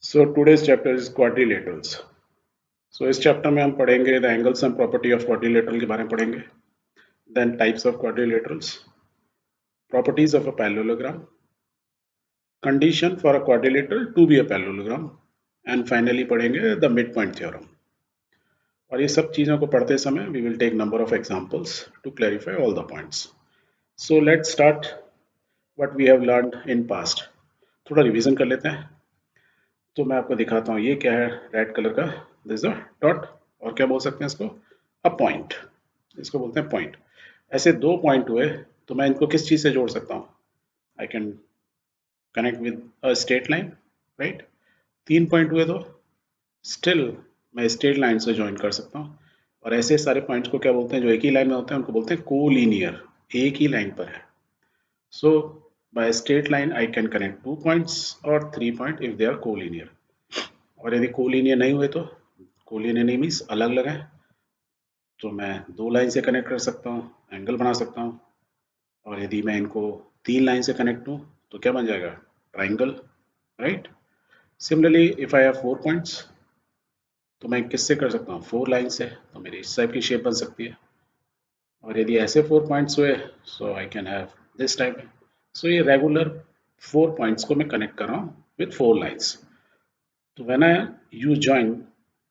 So today's chapter is quadrilaterals. So इस chapter में हम पढ़ेंगे the angles and property of quadrilateral के बारे में पढ़ेंगे, then types of quadrilaterals, properties of a parallelogram, condition for a quadrilateral to be a parallelogram and finally पढ़ेंगे the mid point theorem. और ये सब चीज़ों को पढ़ते समय we will take number of examples to clarify all the points. So let's start what we have learned in past. थोड़ा revision कर लेते हैं। तो मैं आपको दिखाता हूँ ये क्या है, रेड कलर का दिस अ डॉट, और क्या बोल सकते हैं इसको, अ पॉइंट, इसको बोलते हैं पॉइंट। ऐसे दो पॉइंट हुए तो मैं इनको किस चीज से जोड़ सकता हूँ, आई can connect with a straight line, right. तीन पॉइंट हुए तो स्टिल मैं स्ट्रेट लाइन से ज्वाइन कर सकता हूँ। और ऐसे सारे पॉइंट्स को क्या बोलते हैं जो एक ही लाइन में होते हैं, उनको बोलते हैं कोलिनियर, एक ही लाइन पर है। So by straight line I can connect two points और three point if they are collinear. और यदि कोलिनियर नहीं हुए तो, कोलिनियर नहीं मीन्स अलग अलग है, तो मैं दो लाइन से कनेक्ट कर सकता हूँ, एंगल बना सकता हूँ। और यदि मैं इनको तीन लाइन से कनेक्ट हूँ तो क्या बन जाएगा, triangle, right. Similarly if I have four points तो मैं किससे कर सकता हूँ, फोर लाइन से, तो मेरी इस टाइप की शेप बन सकती है। और यदि ऐसे फोर पॉइंट्स हुए so I can have this type. So ये रेगुलर फोर पॉइंट्स को मैं कनेक्ट कर रहा हूँ with four lines. So when you join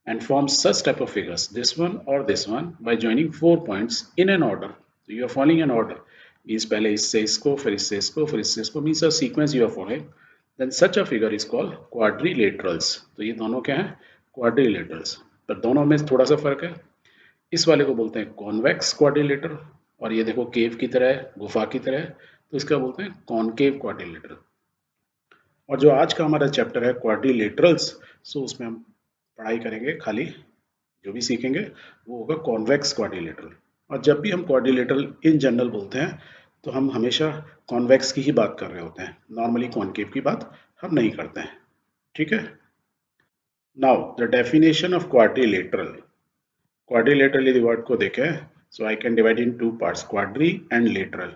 and form such type of figures, this one or this one, by joining four points in an order, so you are following an order, means पहले इससे इसको, फिर इससे इसको, फिर इससे इसको, means a sequence you are following, then such a figure is called quadrilaterals. तो ये दोनों क्या है, quadrilaterals। पर दोनों में थोड़ा सा फर्क है। इस वाले को बोलते हैं कॉन्वेक्स क्वाड्रिलेटरल, और ये देखो केव की तरह है, गुफा की तरह है, तो इसका बोलते हैं कॉनकेव क्वाड्रिलेटरल। और जो आज का हमारा चैप्टर है क्वाड्रिलेटरल्स, सो उसमें हम पढ़ाई करेंगे, खाली जो भी सीखेंगे वो होगा कॉन्वेक्स क्वाड्रिलेटरल। और जब भी हम क्वाड्रिलेटरल इन जनरल बोलते हैं तो हम हमेशा कॉन्वेक्स की ही बात कर रहे होते हैं, नॉर्मली कॉनकेव की बात हम नहीं करते हैं, ठीक है। Now the definition of quadrilateral. Quadrilateral यदि वर्ड को देखें so I can divide in two parts, quadri and lateral.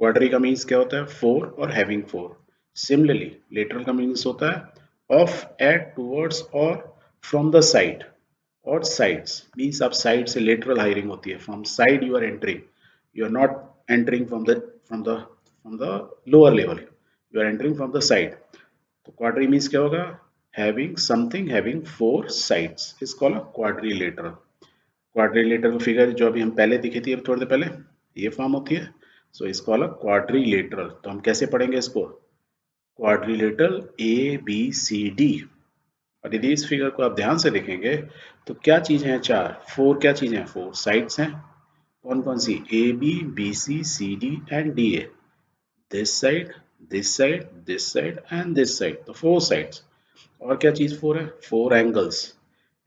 Quadri का मीन्स क्या होता है, फोर और हैविंग फोर। सिमिलरली लेटरल का मीन्स होता है ऑफ, एट, टूवर्ड्स और फ्रॉम द साइड। और साइड्स मीन्स आप साइड से लेटरल हायरिंग होती है, from side you are entering, you are not entering from the lower level, you are entering from the side. तो quadri means क्या होगा, having something having four sides is called a quadrilateral. Quadrilateral figure जो अभी हम पहले दिखी थी, अब थोड़ी देर पहले, ये फॉर्म होती है। So is called a quadrilateral. तो हम कैसे पढ़ेंगे इसको, quadrilateral A B C D. और यदि इस फिगर को आप ध्यान से देखेंगे तो क्या चीजें हैं, चार, फोर क्या चीजें हैं, फोर साइड्स हैं। कौन कौन सी, A B, B C, C D and D A. This side, this side, this side and this side, तो फोर साइड्स। और क्या चीज फोर है, four angles,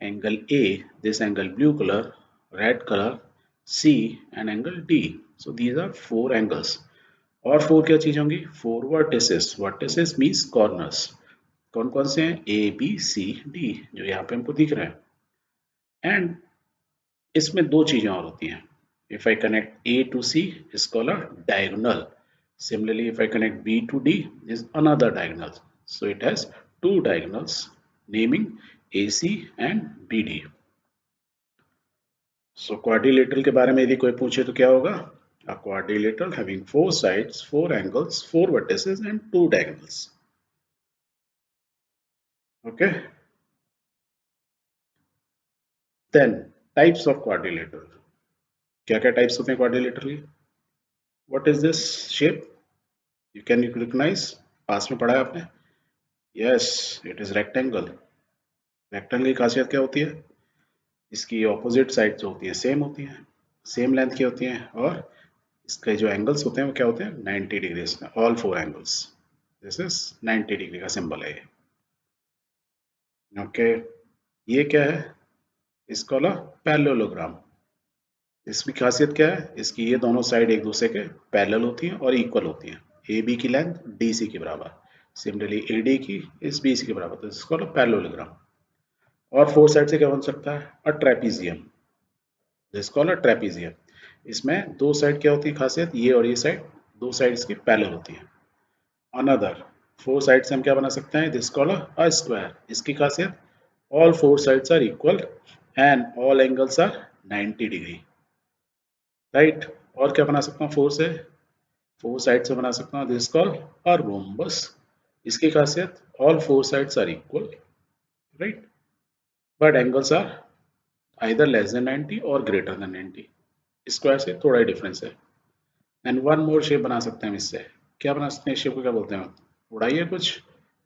angle A, this angle blue colour, red colour, C and angle D. So these are four angles. और four क्या चीज होंगी, four vertices, vertices means corners. कौन कौन से हैं, ए बी सी डी, जो यहाँ पे हमको दिख रहे हैं। एंड इसमें दो चीजें और होती हैं, if I connect A to C is called a diagonal. Similarly, if I connect B to D, is another diagonal. So it has two diagonals, naming AC and BD. So quadrilateral के बारे में यदि कोई पूछे तो क्या होगा, a quadrilateral having four sides, four angles, four vertices and two diagonals. Okay. Then types of quadrilateral. क्या क्या types होते हैं quadrilateral के? What is this shape? You can recognize. पास में पढ़ा है आपने? Yes, it is rectangle. Rectangle की खासियत क्या होती है, इसकी ऑपोजिट साइड जो होती है सेम होती है, सेम लेंथ की होती हैं, और इसके जो एंगल्स होते हैं वो क्या होते हैं, 90 degrees, all four angles. This is 90 degree का सिंबल है ये, ओके। ये क्या है, इसको ला पैरेललोग्राम। इसकी खासियत क्या है, इसकी ये दोनों साइड एक दूसरे के पैरेलल होती हैं और इक्वल होती हैं, ए बी की लेंथ डी सी के बराबर, सिमिलरली ए डी की इस बी सी के बराबर, तो इसको ला पैरेललोग्राम। और फोर साइड से क्या बन सकता है, अ trapezium, this called a trapezium. इसमें दो साइड क्या होती है खासियत, ये और ये साइड, दो साइड इसकी पैरेलल होती है। अनदर फोर साइड से हम क्या बना सकते हैं, दिस कॉल्ड अ स्क्वायर। इसकी खासियत all four sides are equal and all angles are 90 degree, right. और क्या बना सकता हूँ फोर से, फोर साइड से बना सकता हूँ दिस कॉल्ड अ रोम्बस। इसकी खासियत all four sides are equal, right, but angles are either less than 90 और ग्रेटर देन 90। स्क्वायर से थोड़ा ही डिफरेंस है। एंड वन मोर शेप बना सकते हैं हम इससे। क्या बना सकते हैं शेप को, क्या बोलते हैं, उड़ाइए कुछ,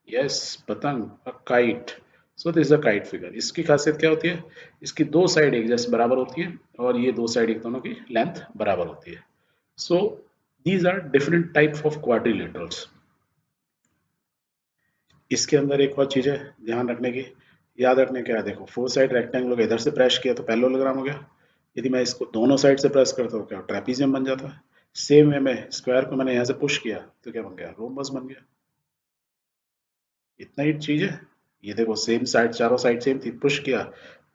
यस, पतंग, a kite. So this is a kite figure. इसकी खासियत क्या होती है, इसकी दो साइड एक जैसे बराबर होती है और ये दो साइड एक दोनों की लेंथ बराबर होती है। So these are different type of quadrilaterals. इसके अंदर एक और चीज है ध्यान रखने की, याद रखने क्या है, देखो फोर साइड रेक्टेंगल को इधर से प्रेस किया तो पैरेललोग्राम हो गया। यदि मैं इसको दोनों साइड से प्रेस करता हूँ क्या ट्रेपीजियम बन जाता है। सेम वे में स्क्वायर को मैंने यहाँ से पुश किया तो क्या बन गया, रोम्बस बन गया। इतना ही चीज है। ये देखो सेम साइड, चारों साइड सेम थी, पुश किया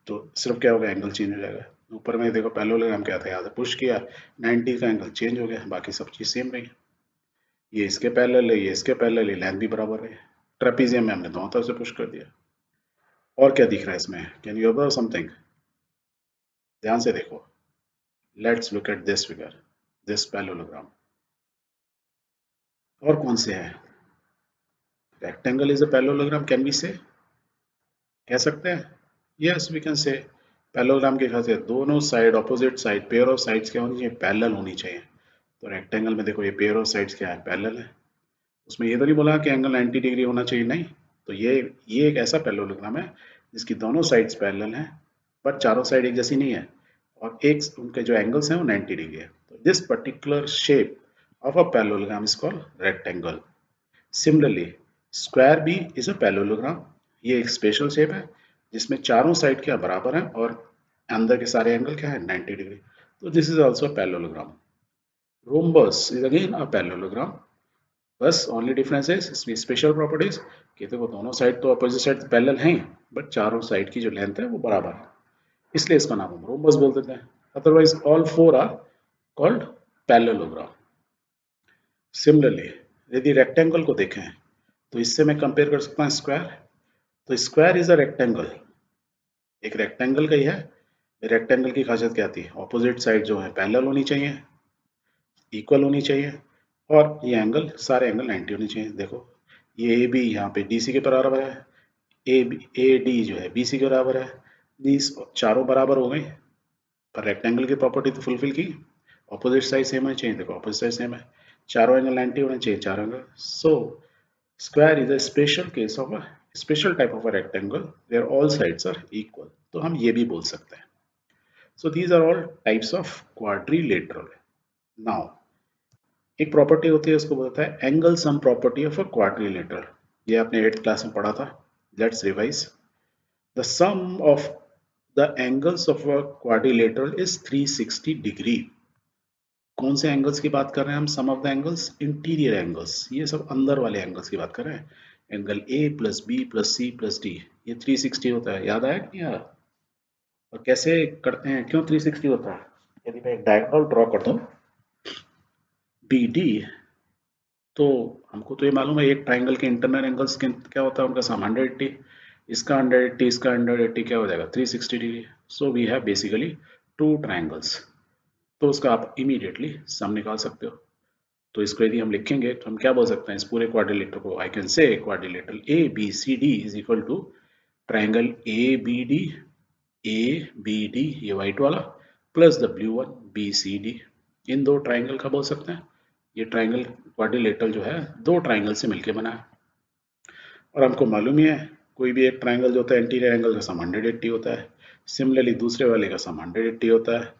तो सिर्फ क्या होगा, एंगल चेंज हो जाएगा। ऊपर में देखो पैरेललोग्राम क्या था, यहाँ से पुश किया 90 का एंगल चेंज हो गया, बाकी सब चीज सेम रही। ये इसके पैरेलल है, ये इसके पैरेलल है, लेंथ भी बराबर है। ट्रेपीजियम में हमने दोनों तरफ से पुश कर दिया। और क्या दिख रहा है इसमें, कैन यू ऑब्जर्व समथिंग, ध्यान से देखो। Let's look at this figure, this parallelogram. और कौन से है, rectangle is a parallelogram, can we say, कह सकते हैं, yes we can say. Parallelogram की खासियत दोनों side opposite side pair of sides क्या होनी चाहिए, पैरेलल होनी चाहिए। तो रेक्टेंगल में देखो ये पेयर ऑफ साइड्स क्या है, पैरेलल है। उसमें ये तो नहीं बोला कि एंगल 90 डिग्री होना चाहिए, नहीं। तो ये एक ऐसा पैरेललोग्राम है जिसकी दोनों साइड्स पैरेलल हैं, बट चारों साइड एक जैसी नहीं है, और एक उनके जो एंगल्स हैं वो 90 डिग्री है। तो this particular shape of a parallelogram is called rectangle. Similarly square भी इज अ पैरेललोग्राम। ये एक स्पेशल शेप है जिसमें चारों साइड क्या बराबर है और अंदर के सारे एंगल क्या है, 90 डिग्री। तो this is also a parallelogram. Rhombus is again a parallelogram, बस ओनली डिफरेंस है इसमें स्पेशल प्रॉपर्टीज कि देखो दोनों साइड तो अपोजिट साइड पैरेलल हैं, बट चारों साइड की जो लेंथ है वो बराबर है, इसलिए इसका नाम हम रोम्बस बोल देते हैं। Otherwise all four are called parallelogram. Similarly यदि रेक्टेंगल को देखें तो इससे मैं कंपेयर कर सकता हूँ स्क्वायर। तो स्क्वायर इज अ रेक्टेंगल, एक रेक्टेंगल का ही है। रेक्टेंगल की खासियत क्या थी, ऑपोजिट साइड जो है पैरेलल होनी चाहिए, इक्वल होनी चाहिए, और ये एंगल सारे एंगल 90 होने चाहिए। देखो ये ए बी यहाँ पे डी सी के बराबर है, ए डी जो है बी सी के बराबर है, दीस चारों बराबर हो गए। पर रेक्टेंगल की प्रॉपर्टी तो फुलफिल की, ऑपोजिट साइड सेम होनी चाहिए, देखो ऑपोजिट साइड सेम है, चारों एंगल 90 होने चाहिए, चारों angle. So square is a special case of a special type of a rectangle where all sides are equal. तो हम ये भी बोल सकते हैं। So these are all types of quadrilateral. Now एक प्रॉपर्टी होती है उसको बोलता है angle sum property of a quadrilateral. ये आपने 8th क्लास में पढ़ा था, let's revise. The sum of the angles of a quadrilateral is 360 degree. कौन से एंगल्स की बात कर रहे हैं हम, sum of the angles, interior angles, ये सब अंदर वाले एंगल्स की बात कर रहे हैं। Angle A plus B plus C plus D, ये 360 होता है, याद आया कि नहीं यार, और कैसे करते हैं, क्यों 360 होता है। यदि मैं एक डायगोनल ड्रॉ कर दूं बी डी, तो हमको तो ये मालूम है एक ट्राइंगल के इंटरनल एंगल्स क्या होता है उनका सम 180, इसका 180 इसका 180 क्या हो जाएगा 360 degree. So we have basically two triangles, तो उसका आप इमीडिएटली सम निकाल सकते हो। तो इसको यदि हम लिखेंगे तो हम क्या बोल सकते हैं इस पूरे क्वाड्रिलेटर को, I can say quadrilateral A B C D is equal to triangle A B D ये व्हाइट वाला plus the blue one B C D. इन दो ट्राइंगल का बोल सकते हैं, ये ट्राइंगल क्वाड्रिलेटरल जो है दो ट्राइंगल से मिलकर बना है। और हमको मालूम ही है कोई भी एक ट्राइंगल जो होता है एंटीरियर एंगल का सम 180 होता है, सिमिलरली दूसरे वाले का सम 180 होता है,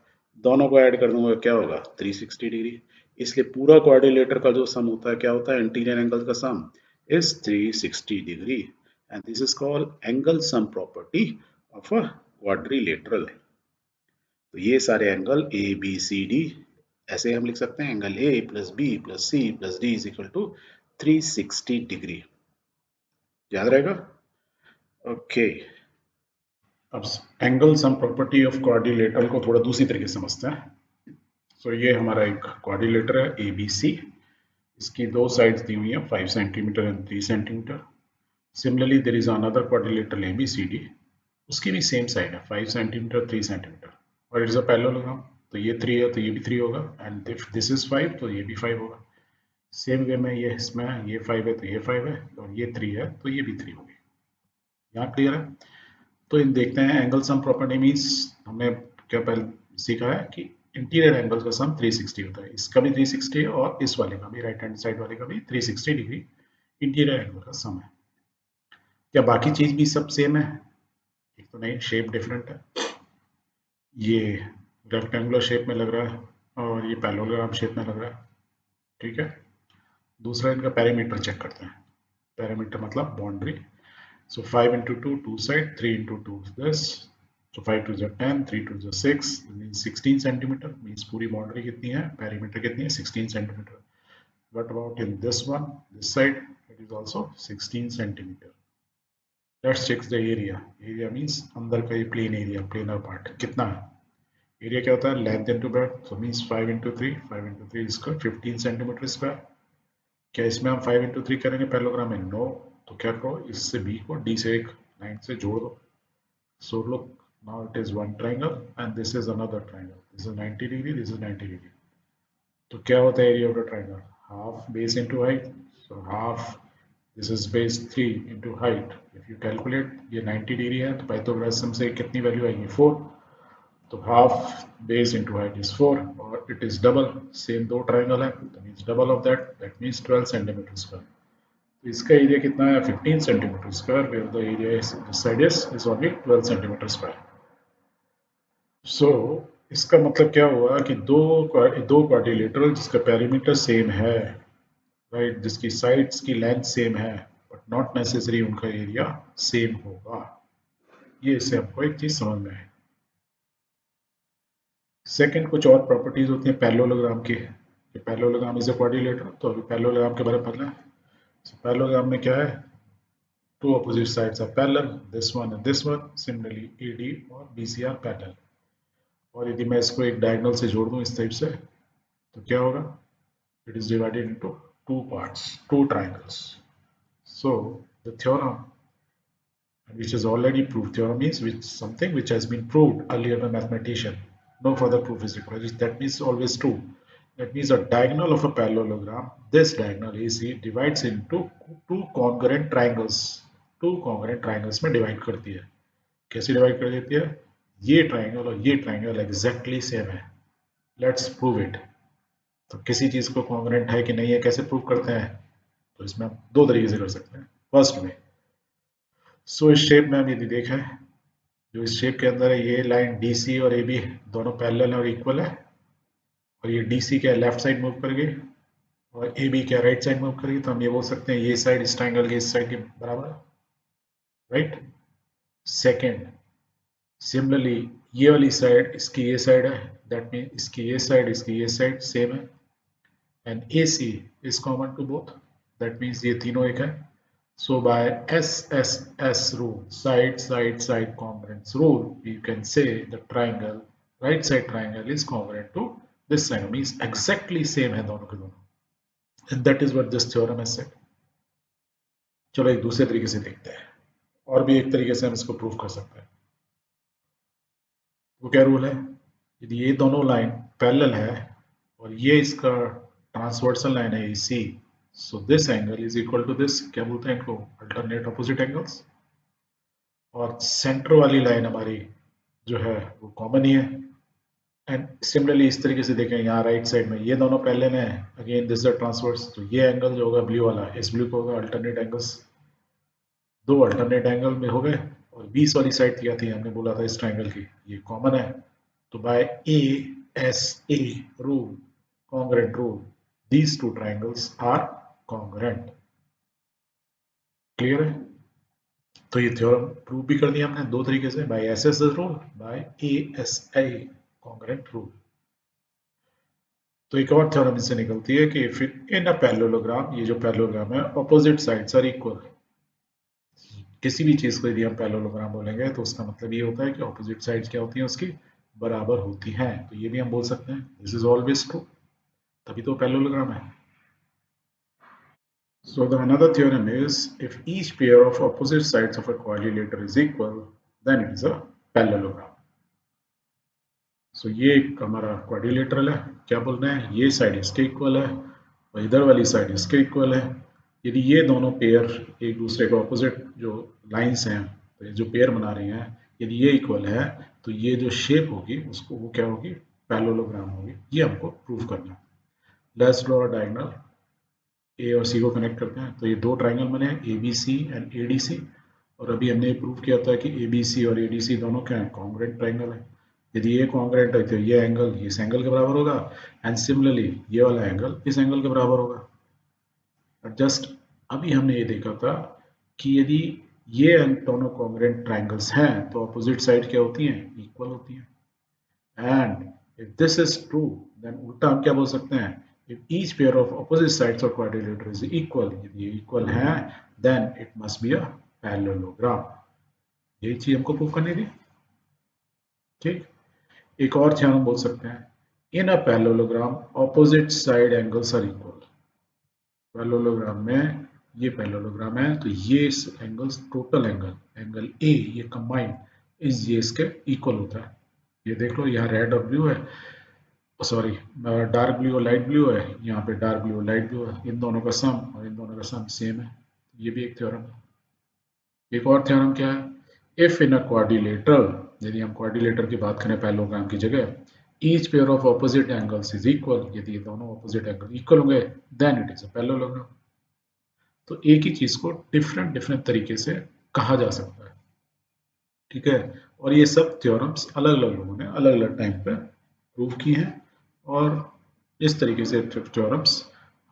दोनों को ऐड कर दूंगा क्या होगा 360 डिग्री। इसलिए पूरा क्वाड्रिलेटर का जो सम होता है क्या होता है, एंटीरियर एंगल का sum is 360 degree, and this is called angle sum property of a quadrilateral. तो ये सारे angle A B C D ऐसे हम लिख सकते हैं, angle A plus B plus C plus D is equal to 360 degree, याद रहेगा। ओके, अब angle sum property of quadrilateral को थोड़ा दूसरी तरीके से समझते हैं। सो ये हमारा एक क्वाड्रिलेटर है ए बी सी, इसकी दो साइड्स दी हुई हैं 5 centimetre and 3 centimetre. Similarly there is another quadrilateral ABCD, उसकी भी सेम साइड है 5 सेंटीमीटर 3 सेंटीमीटर और इट्स अ पैरेललोग्राम. तो ये 3 है तो ये भी 3 होगा एंड इफ दिस इज 5 तो ये भी 5 होगा. सेम वे में ये इसमें ये 5 है तो ये 5 है और ये 3 है तो ये भी 3 होगी. यहाँ क्लियर है. तो इन देखते हैं एंगल सम प्रॉपर्टी मीन्स हमने क्या पहले सीखा है कि इंटीरियर एंगल का सम 360 होता है. इसका भी 360 है और इस वाले का भी राइट हैंड साइड वाले का भी 360 डिग्री इंटीरियर एंगल का सम है. क्या बाकी चीज भी सब सेम है? एक तो नहीं, शेप डिफरेंट है. ये रेक्टेंगुलर शेप में लग रहा है और ये पैरेललोग्राम शेप में लग रहा है. ठीक है. दूसरा इनका पैरामीटर चेक करते हैं. पैरामीटर मतलब boundary. So 5 into 2, 2 side, 3 into 2 is this. So 5 to the 10, 3 to the 6, means 16 centimeter. Means पूरी boundary कितनी है? Perimeter कितनी है? 16 centimeter. What about in this one? This side, it is also 16 centimeter. Let's check the area. Area means अंदर का ये plane area, planar part कितना है? Area क्या होता है? Length into breadth. So means 5 into 3, 5 into 3 is 15 centimeter square. क्या इसमें हम 5 into 3 करेंगे पैरेललोग्राम में? नो. तो क्या करो, इससे बी को डी से एक लाइन से जोड़ दो. So look, now it is one triangle and this is another triangle. This is 90 degree, this is 90 degree. तो क्या होता है area of the triangle? Half base into height. So half, this is base 3 into height. If you calculate, ये 90 degree है तो Pythagoras से कितनी value आएगी? 4. तो half base into height is 4 और इट इज डबल. सेम दो ट्राइंगल है तो means double of that means 12 centimetre square. तो इसका एरिया कितना है? 15 centimetre square, where the area is only 12 centimetre square. So इसका मतलब क्या हुआ कि दो क्वाड्रिलेटरल जिसका पेरीमीटर सेम है, राइट, जिसकी साइड्स की लेंथ सेम है, बट नॉट नेसेसरी उनका एरिया सेम होगा. ये इससे हमको एक चीज समझ में है. सेकंड, कुछ और प्रॉपर्टीज होती हैं पैरेललोग्राम की. Parallelogram is a quadrilateral. तो अभी पैरेललोग्राम के बारे में पढ़ना है. पैरेललोग्राम में क्या है? Two opposite sides are parallel, this one and this one. Similarly, AD और BC are parallel. और यदि मैं इसको एक डायगोनल से जोड़ दूं इस टाइप से तो क्या होगा? It is divided into two parts, two triangles. So the theorem, which is already proved, theorem means something which has been proved earlier by mathematician. No further proof is required. That means always true. That means a diagonal of a parallelogram, this diagonal AC divides into two congruent triangles. Two congruent triangles में divide करती है. कैसे divide कर देती है? ये triangle और ये ट्राइंगल एग्जैक्टली सेम है. Let's prove it. तो किसी चीज को कॉन्ग्रुएंट है कि नहीं है कैसे प्रूव करते हैं? तो इसमें हम दो तरीके से कर सकते हैं. फर्स्ट में, सो इस शेप में हम यदि देखें, जो इस शेप के अंदर है, ये लाइन DC और AB दोनों पैरेलल और इक्वल है, और ये DC क्या लेफ्ट साइड मूव कर गई और AB क्या राइट साइड मूव करेगी. तो हम ये बोल सकते हैं ये साइड इस ट्राइंगल की इस साइड के बराबर है, राइट. सेकेंड, सिमिलरली ये वाली साइड इसकी ये साइड है, दैट मीन इसकी ये साइड सेम है, and AC is common to both, that means ये तीनों एक है. So by SSS rule, side congruence rule, you can say the triangle, right side triangle is congruent to this triangle, means exactly same है दोनों के दोनों. and that is what this theorem has said. चलो एक दूसरे तरीके से देखते हैं, और भी एक तरीके से हम इसको प्रूव कर सकते हैं. वो क्या रूल है? यदि ये दोनों लाइन पैरेलल है और ये इसका ट्रांसवर्सल लाइन है AC, so this angle is equal to this, क्या बोलते हैं इनको? Alternate opposite angles. और सेंटर वाली लाइन हमारी जो है वो कॉमन ही है. एंड सिमिलरली इस तरीके से देखें, यहाँ राइट साइड में ये दोनों पैरेलल हैं, अगेन दिस इज ट्रांसवर्स, तो ये एंगल जो होगा ब्लू वाला, इस ब्लू को होगा अल्टरनेट एंगल्स. दो अल्टरनेट एंगल में हो गए. और 20 वाली साइड क्या थी? हमने बोला था इस ट्राइंगल की, ये कॉमन है. तो by ASA rule, congruent rule, these two triangles are congruent. Clear है? तो ये थ्योरम प्रूव भी कर दिया हमने दो तरीके से, by SSS rule, by ASA congruent rule. तो एक और थ्योरम इससे निकलती है कि फिर इन अ पैरेललोग्राम, ये जो पैरेललोग्राम है, ऑपोजिट साइड्स आर इक्वल. किसी भी चीज को यदि हम पैरेललोग्राम बोलेंगे तो उसका मतलब ये होता है कि ऑपोजिट साइड्स क्या होती हैं उसकी? बराबर होती हैं. तो ये भी हम बोल सकते हैं दिस इज ऑलवेज ट्रू, तभी तो पैरेललोग्राम है. So the another theorem is if each pair of opposite sides of a quadrilateral is equal, then it is a parallelogram. So ये एक हमारा क्वाड्रिलेटरल है, क्या बोल रहे हैं, ये साइड इसके इक्वल है और इधर वाली साइड इसके इक्वल है। यदि ये दोनों पेयर एक दूसरे के ऑपोजिट जो लाइंस हैं, तो ये जो पेयर बना रही हैं, यदि ये इक्वल है तो ये जो शेप होगी उसको वो क्या होगी, पैरेललोग्राम होगी। ये हमको प्रूव करना है। लेट्स ड्रॉ अ डायगोनल, ए और सी को कनेक्ट करते हैं तो ये दो ट्राइंगल बने A B C and A D C. और अभी हमने प्रूव किया था कि ए बी सी और ए डी सी दोनों क्या है, कॉन्ग्रुएंट ट्राइंगल है। यदि ये कॉन्ग्रुएंट है तो ये एंगल इस एंगल के बराबर होगा एंड सिमिलरली ये वाला एंगल इस एंगल के बराबर होगा। जस्ट अभी हमने ये देखा था कि यदि ये दोनों कॉन्ग्रुएंट ट्राइंगल्स हैं तो अपोजिट साइड क्या होती हैं, इक्वल होती हैं। And if this is true, then उल्टा हम क्या बोल सकते हैं, if each pair of opposite sides of quadrilateral is equal, यदि ये equal है, then it must be a parallelogram। यही चीज हमको प्रूव करनी थी। ठीक, एक और थ्योरम हम बोल सकते हैं, in a parallelogram opposite side angles are equal. Parallelogram में ये पैरेललोग्राम है तो ये एंगल्स टोटल एंगल ए ये कंबाइंड इस ये इसके इक्वल होता है। ये देख लो यहाँ रेड और ब्लू है, सॉरी डार्क ब्लू और लाइट ब्लू है, यहाँ पे डार्क ब्लू और लाइट ब्लू है, इन दोनों का सम और इन दोनों का सम सेम है। ये भी एक थ्योरम है। एक और थ्योरम क्या है, इफ इन अ क्वाड्रिलेटरल, यदि हम क्वाड्रिलेटर की बात करें पैरेललोग्राम की जगह, each pair of opposite angles is equal, यदि ये दोनों ऑपोजिट एंगल इक्वल होंगे then it is a parallelogram. तो एक ही चीज को डिफरेंट डिफरेंट तरीके से कहा जा सकता है। ठीक है, और ये सब थ्योरम्स अलग अलग लोगों ने अलग अलग टाइम पे प्रूव की हैं और इस तरीके से थ्योरम्स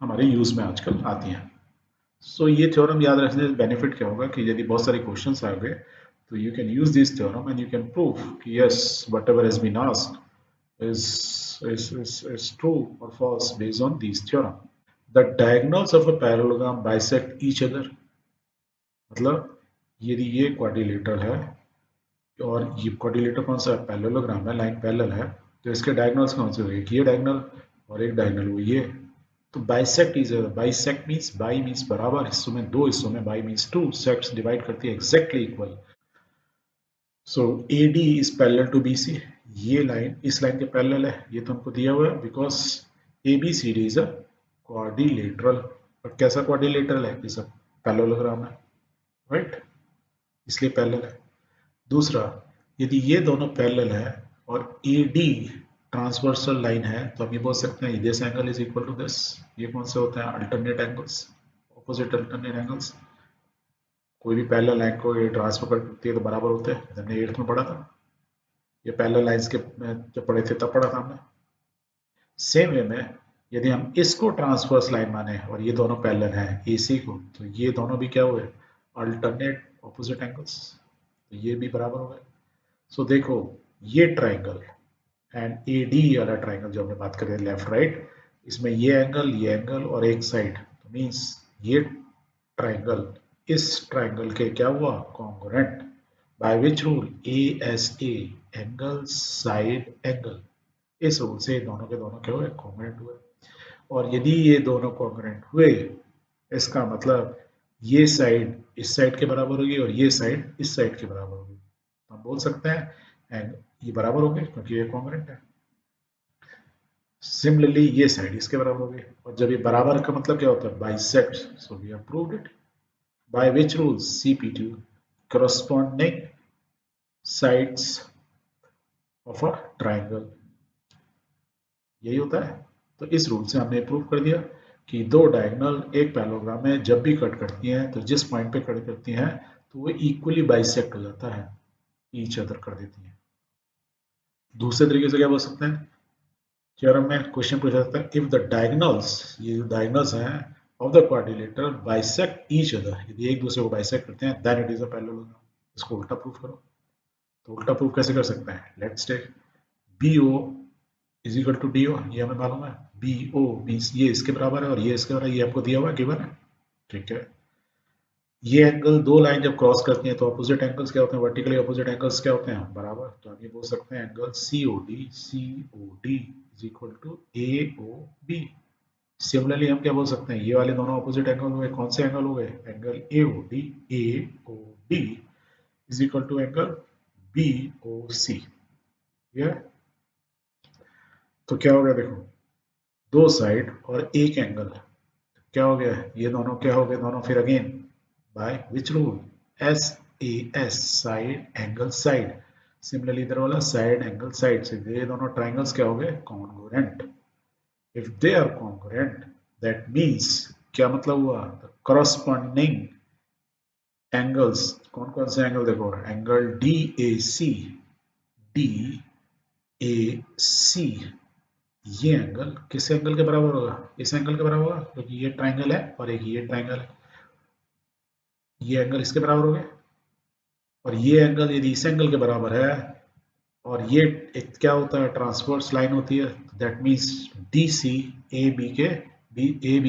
हमारे यूज में आजकल आती हैं। सो ये थ्योरम याद रखने से बेनिफिट क्या होगा कि यदि बहुत सारे क्वेश्चंस आ गए तो you can use this theorem and you can prove कि yes whatever has been asked is true or false based on these theorem. The diagonals of a parallelogram bisect each other, मतलब यदि ये quadrilateral है और ये quadrilateral कौन सा है, पैरेललोग्राम है, लाइन पैरेलल है, तो इसके डायगोनल्स कौन से हुए, एक ये डायगोनल और एक डायगोनल वो ये। तो bisect is, bisect means bi means बराबर हिस्सों में, दो हिस्सों में, bi means two sects divide करती है exactly equal. So A D is parallel to B C, ये लाइन इस लाइन के पैरेलल है, ये तो हमको दिया हुआ है because A B C D is a quadrilateral. But कैसा क्वाड्रिलेटरल है, ये सब पैरेललोग्राम है, राइट, इसलिए पैरेलल है। दूसरा, यदि ये दोनों पैरेलल है और ए डी ट्रांसवर्सल लाइन है तो हम ये बोल सकते हैं this angle is equal to this. ये कौन से होते हैं, alternate angles, opposite alternate angles. कोई भी पैरेलल लाइन को ये ट्रांसफर करती है तो बराबर होते हैं, हमने 8th में पढ़ा था, ये पैरेलल लाइंस के जब पढ़े थे तब पढ़ा था हमने। सेम वे में यदि हम इसको ट्रांसवर्स लाइन माने और ये दोनों पैरेलल हैं ए सी को, तो ये दोनों भी क्या हुए, अल्टरनेट ऑपोजिट एंगल्स, तो ये भी बराबर हो गए। सो देखो ये ट्राइंगल एंड ए डी वाला ट्राइंगल जो हमने बात करें लेफ्ट राइट, इसमें ये एंगल और एक साइड, तो मीन्स ये ट्राइंगल इस ट्राइंगल के क्या हुआ, congruent. Bye which rule, A S A, angle side angle, इस रूल से दोनों के दोनों क्या हुए, कॉन्ग्रुएंट हुए। और यदि ये दोनों कॉन्ग्रुएंट हुए, इसका मतलब ये साइड इस साइड के बराबर होगी और ये साइड इस साइड के बराबर होगी, तो हम बोल सकते हैं एंड ये बराबर हो गए क्योंकि ये कॉन्ग्रुएंट है। सिमिलरली ये साइड इसके बराबर हो गई, और जब ये बराबर का मतलब क्या होता है, bisect, so we have proved it. By which rule, CP2, corresponding sides of a triangle, यही होता है। तो इस रूल से हमने प्रूव कर दिया कि दो डायगोनल एक पैरेललोग्राम में जब भी कट करती हैं तो जिस पॉइंट पे कट करती हैं तो वो इक्वली बाइसेक्ट हो जाता है, ईच अदर कर देती हैं। दूसरे तरीके से क्या बोल सकते हैं, थ्योरम में क्वेश्चन पूछा जाता है, इफ द डायगोनल्स, ये जो डायगोनल्स हैं of the quadrilateral bisect each other, यदि एक दूसरे को बाइसेक्ट करते हैं then it is a parallelogram. इसको उल्टा प्रूफ करो। तो उल्टा प्रूफ कैसे कर सकते हैं, let's take BO is equal to DO, ये हमें मालूम है, BO मींस ये इसके बराबर है और ये इसके बराबर है, ये आपको दिया हुआ है, गिवन है, ठीक है। ये एंगल दो लाइन जब क्रॉस करती हैं तो अपोजिट एंगल्स क्या होते हैं, वर्टिकली अपोजिट एंगल्स क्या होते हैं, बराबर। तो हम ये बोल सकते हैं angle COD is equal to AOB। Similarly हम क्या बोल सकते हैं, ये वाले दोनों अपोजिट एंगल हो गए, कौन से एंगल हो गए, angle A O D is equal to angle B O C. ये तो क्या हो गया देखो, दो साइड और एक एंगल, क्या हो गया, ये दोनों क्या हो गए दोनों, फिर again bye which rule, S A S, side angle side. Similarly इधर वाला साइड एंगल साइड से ये दोनों ट्राइंगल्स क्या हो गए, congruent. If they are congruent that means, क्या मतलब हुआ, करस्पॉन्डिंग एंगल्स, कौन कौन से एंगल देखो, angle D A C, D A C, ये एंगल किस एंगल के बराबर होगा, इस एंगल के बराबर होगा, क्योंकि ये ट्राइंगल है और एक ये ट्राइंगल है, ये एंगल इसके बराबर हो गए, और ये एंगल यदि इस एंगल के बराबर है, और ये एक क्या होता है, ट्रांसवर्स लाइन होती है, that means D C A B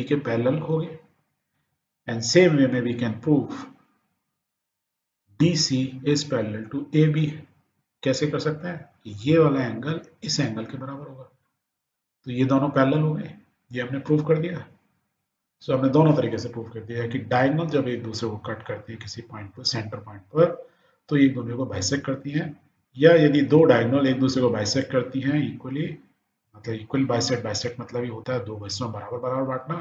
के पैरेलल हो गए। एंड सेम वे में we can prove D C is parallel to A B. कैसे कर सकते हैं कि ये वाला एंगल इस एंगल के बराबर होगा, तो ये दोनों पैरेलल हो गए, ये हमने प्रूव कर दिया। सो हमने दोनों तरीके से प्रूव कर दिया है कि डायगोनल जब एक दूसरे को कट करती है किसी पॉइंट पर, सेंटर पॉइंट पर, तो एक दूसरे को बाइसेक्ट करती हैं, या यदि दो डायगोनल एक दूसरे को बाइसेक्ट करती हैं इक्वली, मतलब इक्वल बाइसेक्ट, बाइसेक्ट मतलब ये होता है दो हिस्सों में बराबर बराबर बांटना,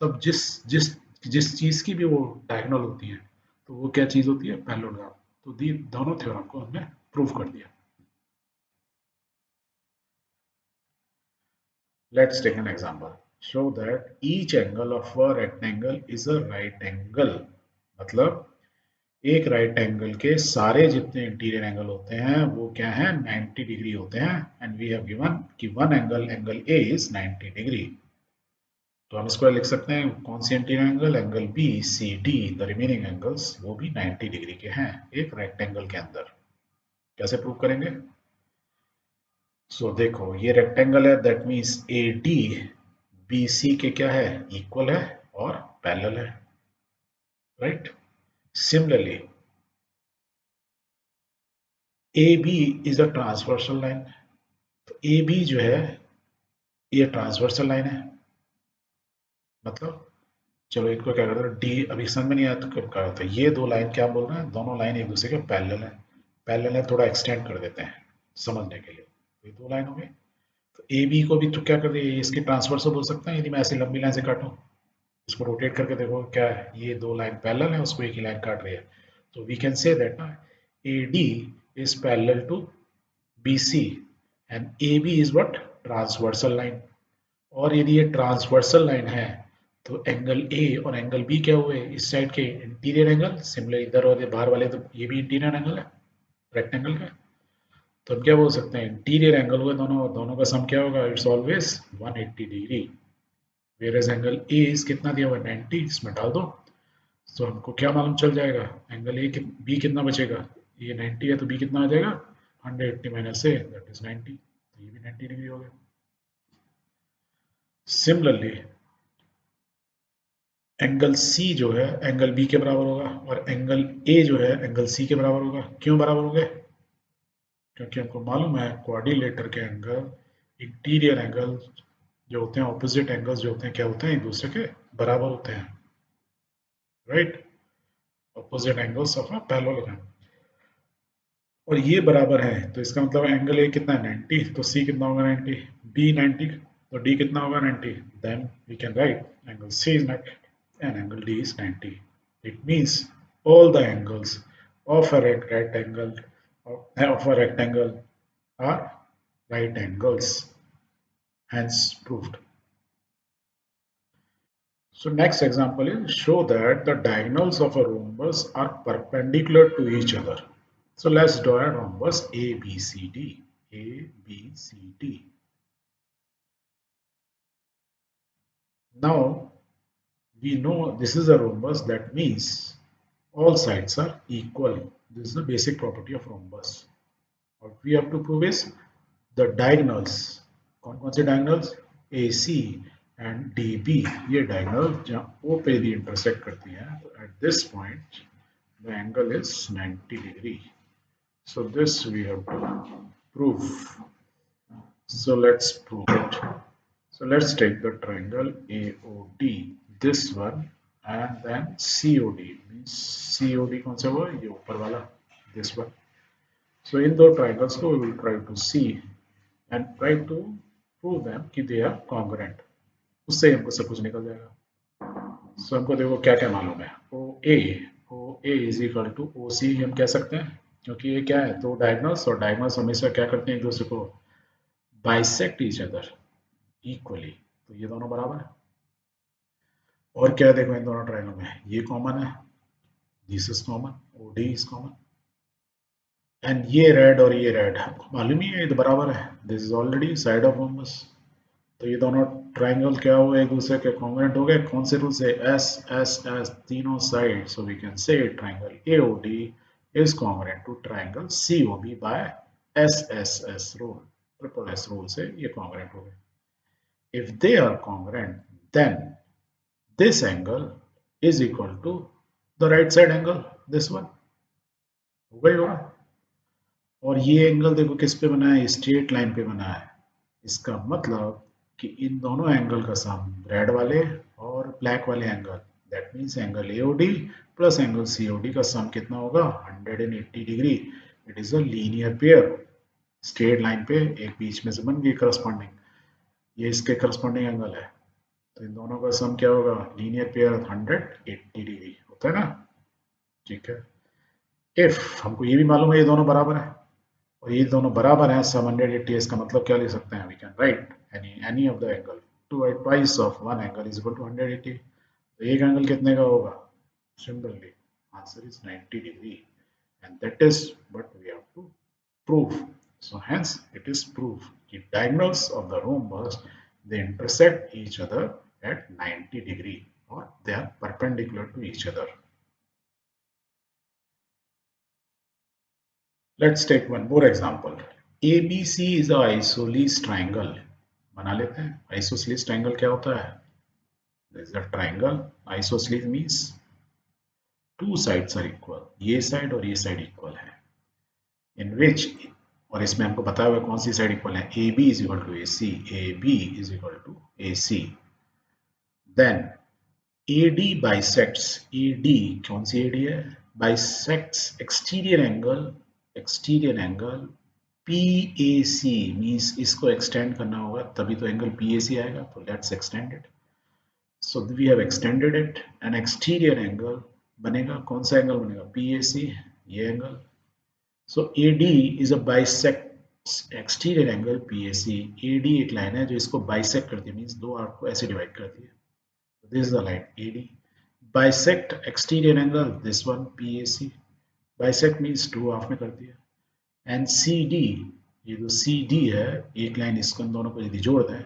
तब जिस जिस जिस चीज की भी वो डायगोनल होती है, तो वो क्या चीज होती है, पैरेललोग्राम। तो दी दोनों थ्योरम को हमने प्रूव कर दिया। Let's take an example. Show that each angle of a rectangle is a right angle. मतलब एक राइट एंगल के सारे जितने इंटीरियर एंगल होते हैं वो क्या है, 90 डिग्री होते हैं, एंड वी हैव गिवन कि one angle, angle A is 90 degree. तो हम इसको लिख सकते हैं कौन सी interior angle, angle B C D, the remaining angles वो भी 90 डिग्री के हैं एक रेक्टेंगल के अंदर। कैसे प्रूव करेंगे, सो देखो ये रेक्टेंगल है, that means A D B C के क्या है, इक्वल है और पैरेलल है, right. Similarly A B is a transversal line, तो ए बी जो है ये ट्रांसवर्सल लाइन है, मतलब चलो इनको क्या करते हैं, डी अभी समझ में नहीं आया तो क्या करते हैं, ये दो लाइन क्या बोल रहे हैं, दोनों लाइन एक दूसरे के पैरेलल है, पैरेलल है थोड़ा एक्सटेंड कर देते हैं समझने के लिए, तो ये दो लाइन हो गई। तो ए बी को भी तो क्या कर रही है, इसकी ट्रांसवर्सल बोल सकते हैं, यदि मैं ऐसी लंबी लाइन से काटूं, इसको रोटेट करके देखो क्या है, ये दो लाइन पैरेलल है, उसको एक ही लाइन काट रही है, तो वी कैन से दैट ना A D is parallel to B C, and A B is what, transversal line. और यदि ये ट्रांसवर्सल लाइन है तो एंगल ए और एंगल बी क्या हुए, इस साइड के इंटीरियर एंगल, सिमिलर इधर वाले बाहर वाले तो ये भी इंटीरियर एंगल है रेक्टेंगल का, तो हम क्या बोल सकते हैं, इंटीरियर एंगल हुए दोनों, दोनों का सम क्या होगा, it's always 180 degree. Where angle A is कितना दिया हुआ है, 90, इसमें डाल दो, तो हमको क्या मालूम चल जाएगा, एंगल ए बी कितना बचेगा, ये 90 है तो बी कितना आ जाएगा, 180 माइनस ए दैट इज 90, तो ये भी 90 डिग्री हो गया। सिमिलरली एंगल सी जो है एंगल बी के बराबर होगा, और एंगल ए जो है एंगल सी के बराबर होगा, क्यों बराबर हो गए, क्योंकि हमको मालूम है क्वाड्रिलेटर के एंगल, इंटीरियर एंगल जो होते हैं, ऑपोजिट एंगल्स जो होते हैं क्या होते हैं, एक दूसरे के बराबर होते हैं, right, opposite angles of a parallelogram. और ये बराबर है तो इसका मतलब एंगल ए कितना है, 90, तो सी कितना होगा, 90, बी 90, तो डी कितना होगा, 90, then we can write angle C is 90 and angle D is 90. It means all the angles of a rectangle of a rectangle are right angles. Hence proved. So next example is show that the diagonals of a rhombus are perpendicular to each other. So let's draw a rhombus A B C D. A B C D. Now we know this is a rhombus, that means all sides are equal. This is the basic property of rhombus. What we have to prove is the diagonals. कौन कौन से diagonals? AC and DB. ये diagonal जहाँ O पे भी intersect करती हैं, तो at this point the angle is 90 degree. So this we have to prove. So let's prove it. So let's take the triangle AOD, this one, and then COD. Means COD कौन सा हुआ? ये ऊपर वाला, this one. So in दो triangles को we will try to see and try to prove them कि they are congruent. उससे हमको सब कुछ निकल जाएगा. So हमको देखो क्या क्या मालूम है. OA is equal to OC हम कह सकते हैं, क्योंकि ये क्या है, दो डायगोनल्स, और डायगोनल्स हमेशा क्या करते हैं, एक दूसरे को बाइसेक्ट ईच अदर इक्वली. तो ये दोनों बराबर है. और क्या देखो इन दोनों ट्रायंगल में, ये कॉमन है, this is common, OD is common, and ये रेड और ये रेड हमको मालूम ही है ये तो बराबर है, this is already side of rhombus. तो ये दोनों ट्रायंगल क्या हुए, एक दूसरे के कॉन्ग्रुएंट हो गए. कौन से रूल से? एस एस एस, तीनों side. So we can say triangle AOD is congruent to triangle COB by SSS rule, triple S rule से ये कॉन्ग्रुएंट हो गए. If they are congruent, then this angle is equal to the right side angle, this one. होगा ही होगा. और ये angle देखो किस पे बना है, स्ट्रेट लाइन पे बना है. इसका मतलब कि इन दोनों एंगल का सम, रेड वाले और ब्लैक वाले angle, that means angle AOD plus angle COD का सम कितना होगा? 180 degree. It is a linear pair. Straight line पे एक बीच में से बन गई करस्पॉन्डिंग, ये इसके करस्पॉन्डिंग एंगल है. तो इन दोनों का सम क्या होगा? लीनियर पेयर 180 डिग्री होता है ना. ठीक है. इफ हमको ये भी मालूम है ये दोनों बराबर है, और ये दोनों बराबर हैं, सम 180 है, इसका मतलब क्या लिख सकते हैं? We can write any of the angle two twice of one angle is equal to 180. तो एक एंगल कितने का होगा? Simply answer is 90 degree, and that is what we have to prove. So hence it is proof कि diagonals of the rhombus they intersect each other at 90 degree or they are perpendicular to each other. Let's take one more example. ABC is a isosceles triangle. बना लेते हैं. Isosceles triangle क्या होता है? There is a triangle. Isosceles means two sides are equal. ये side और ये side equal है. In which, और इसमें हमको बताया हुआ कौन सी साइड इक्वल है? AB is equal to AC, AB is equal to AC. Then AD bisects, AD कौन सी AD है? Bisects exterior angle PAC. Means इसको एक्सटेंड करना होगा तभी तो एंगल PAC आएगा. तो let's extend it. So we have extended it. An exterior angle बनेगा, कौन सा एंगल बनेगा? PAC, ये angle. So AD is a bisect exterior angle PAC. AD एक लाइन है जो इसको बाइसेक्ट करती है, मींस दो आर्क को ऐसे डिवाइड करती है. This is the line AD. Bisect exterior angle, this one PAC. Bisect means two half में करती है. एंड CD, ये जो CD है, एक लाइन इसको इन दोनों को यदि जोड़ दें,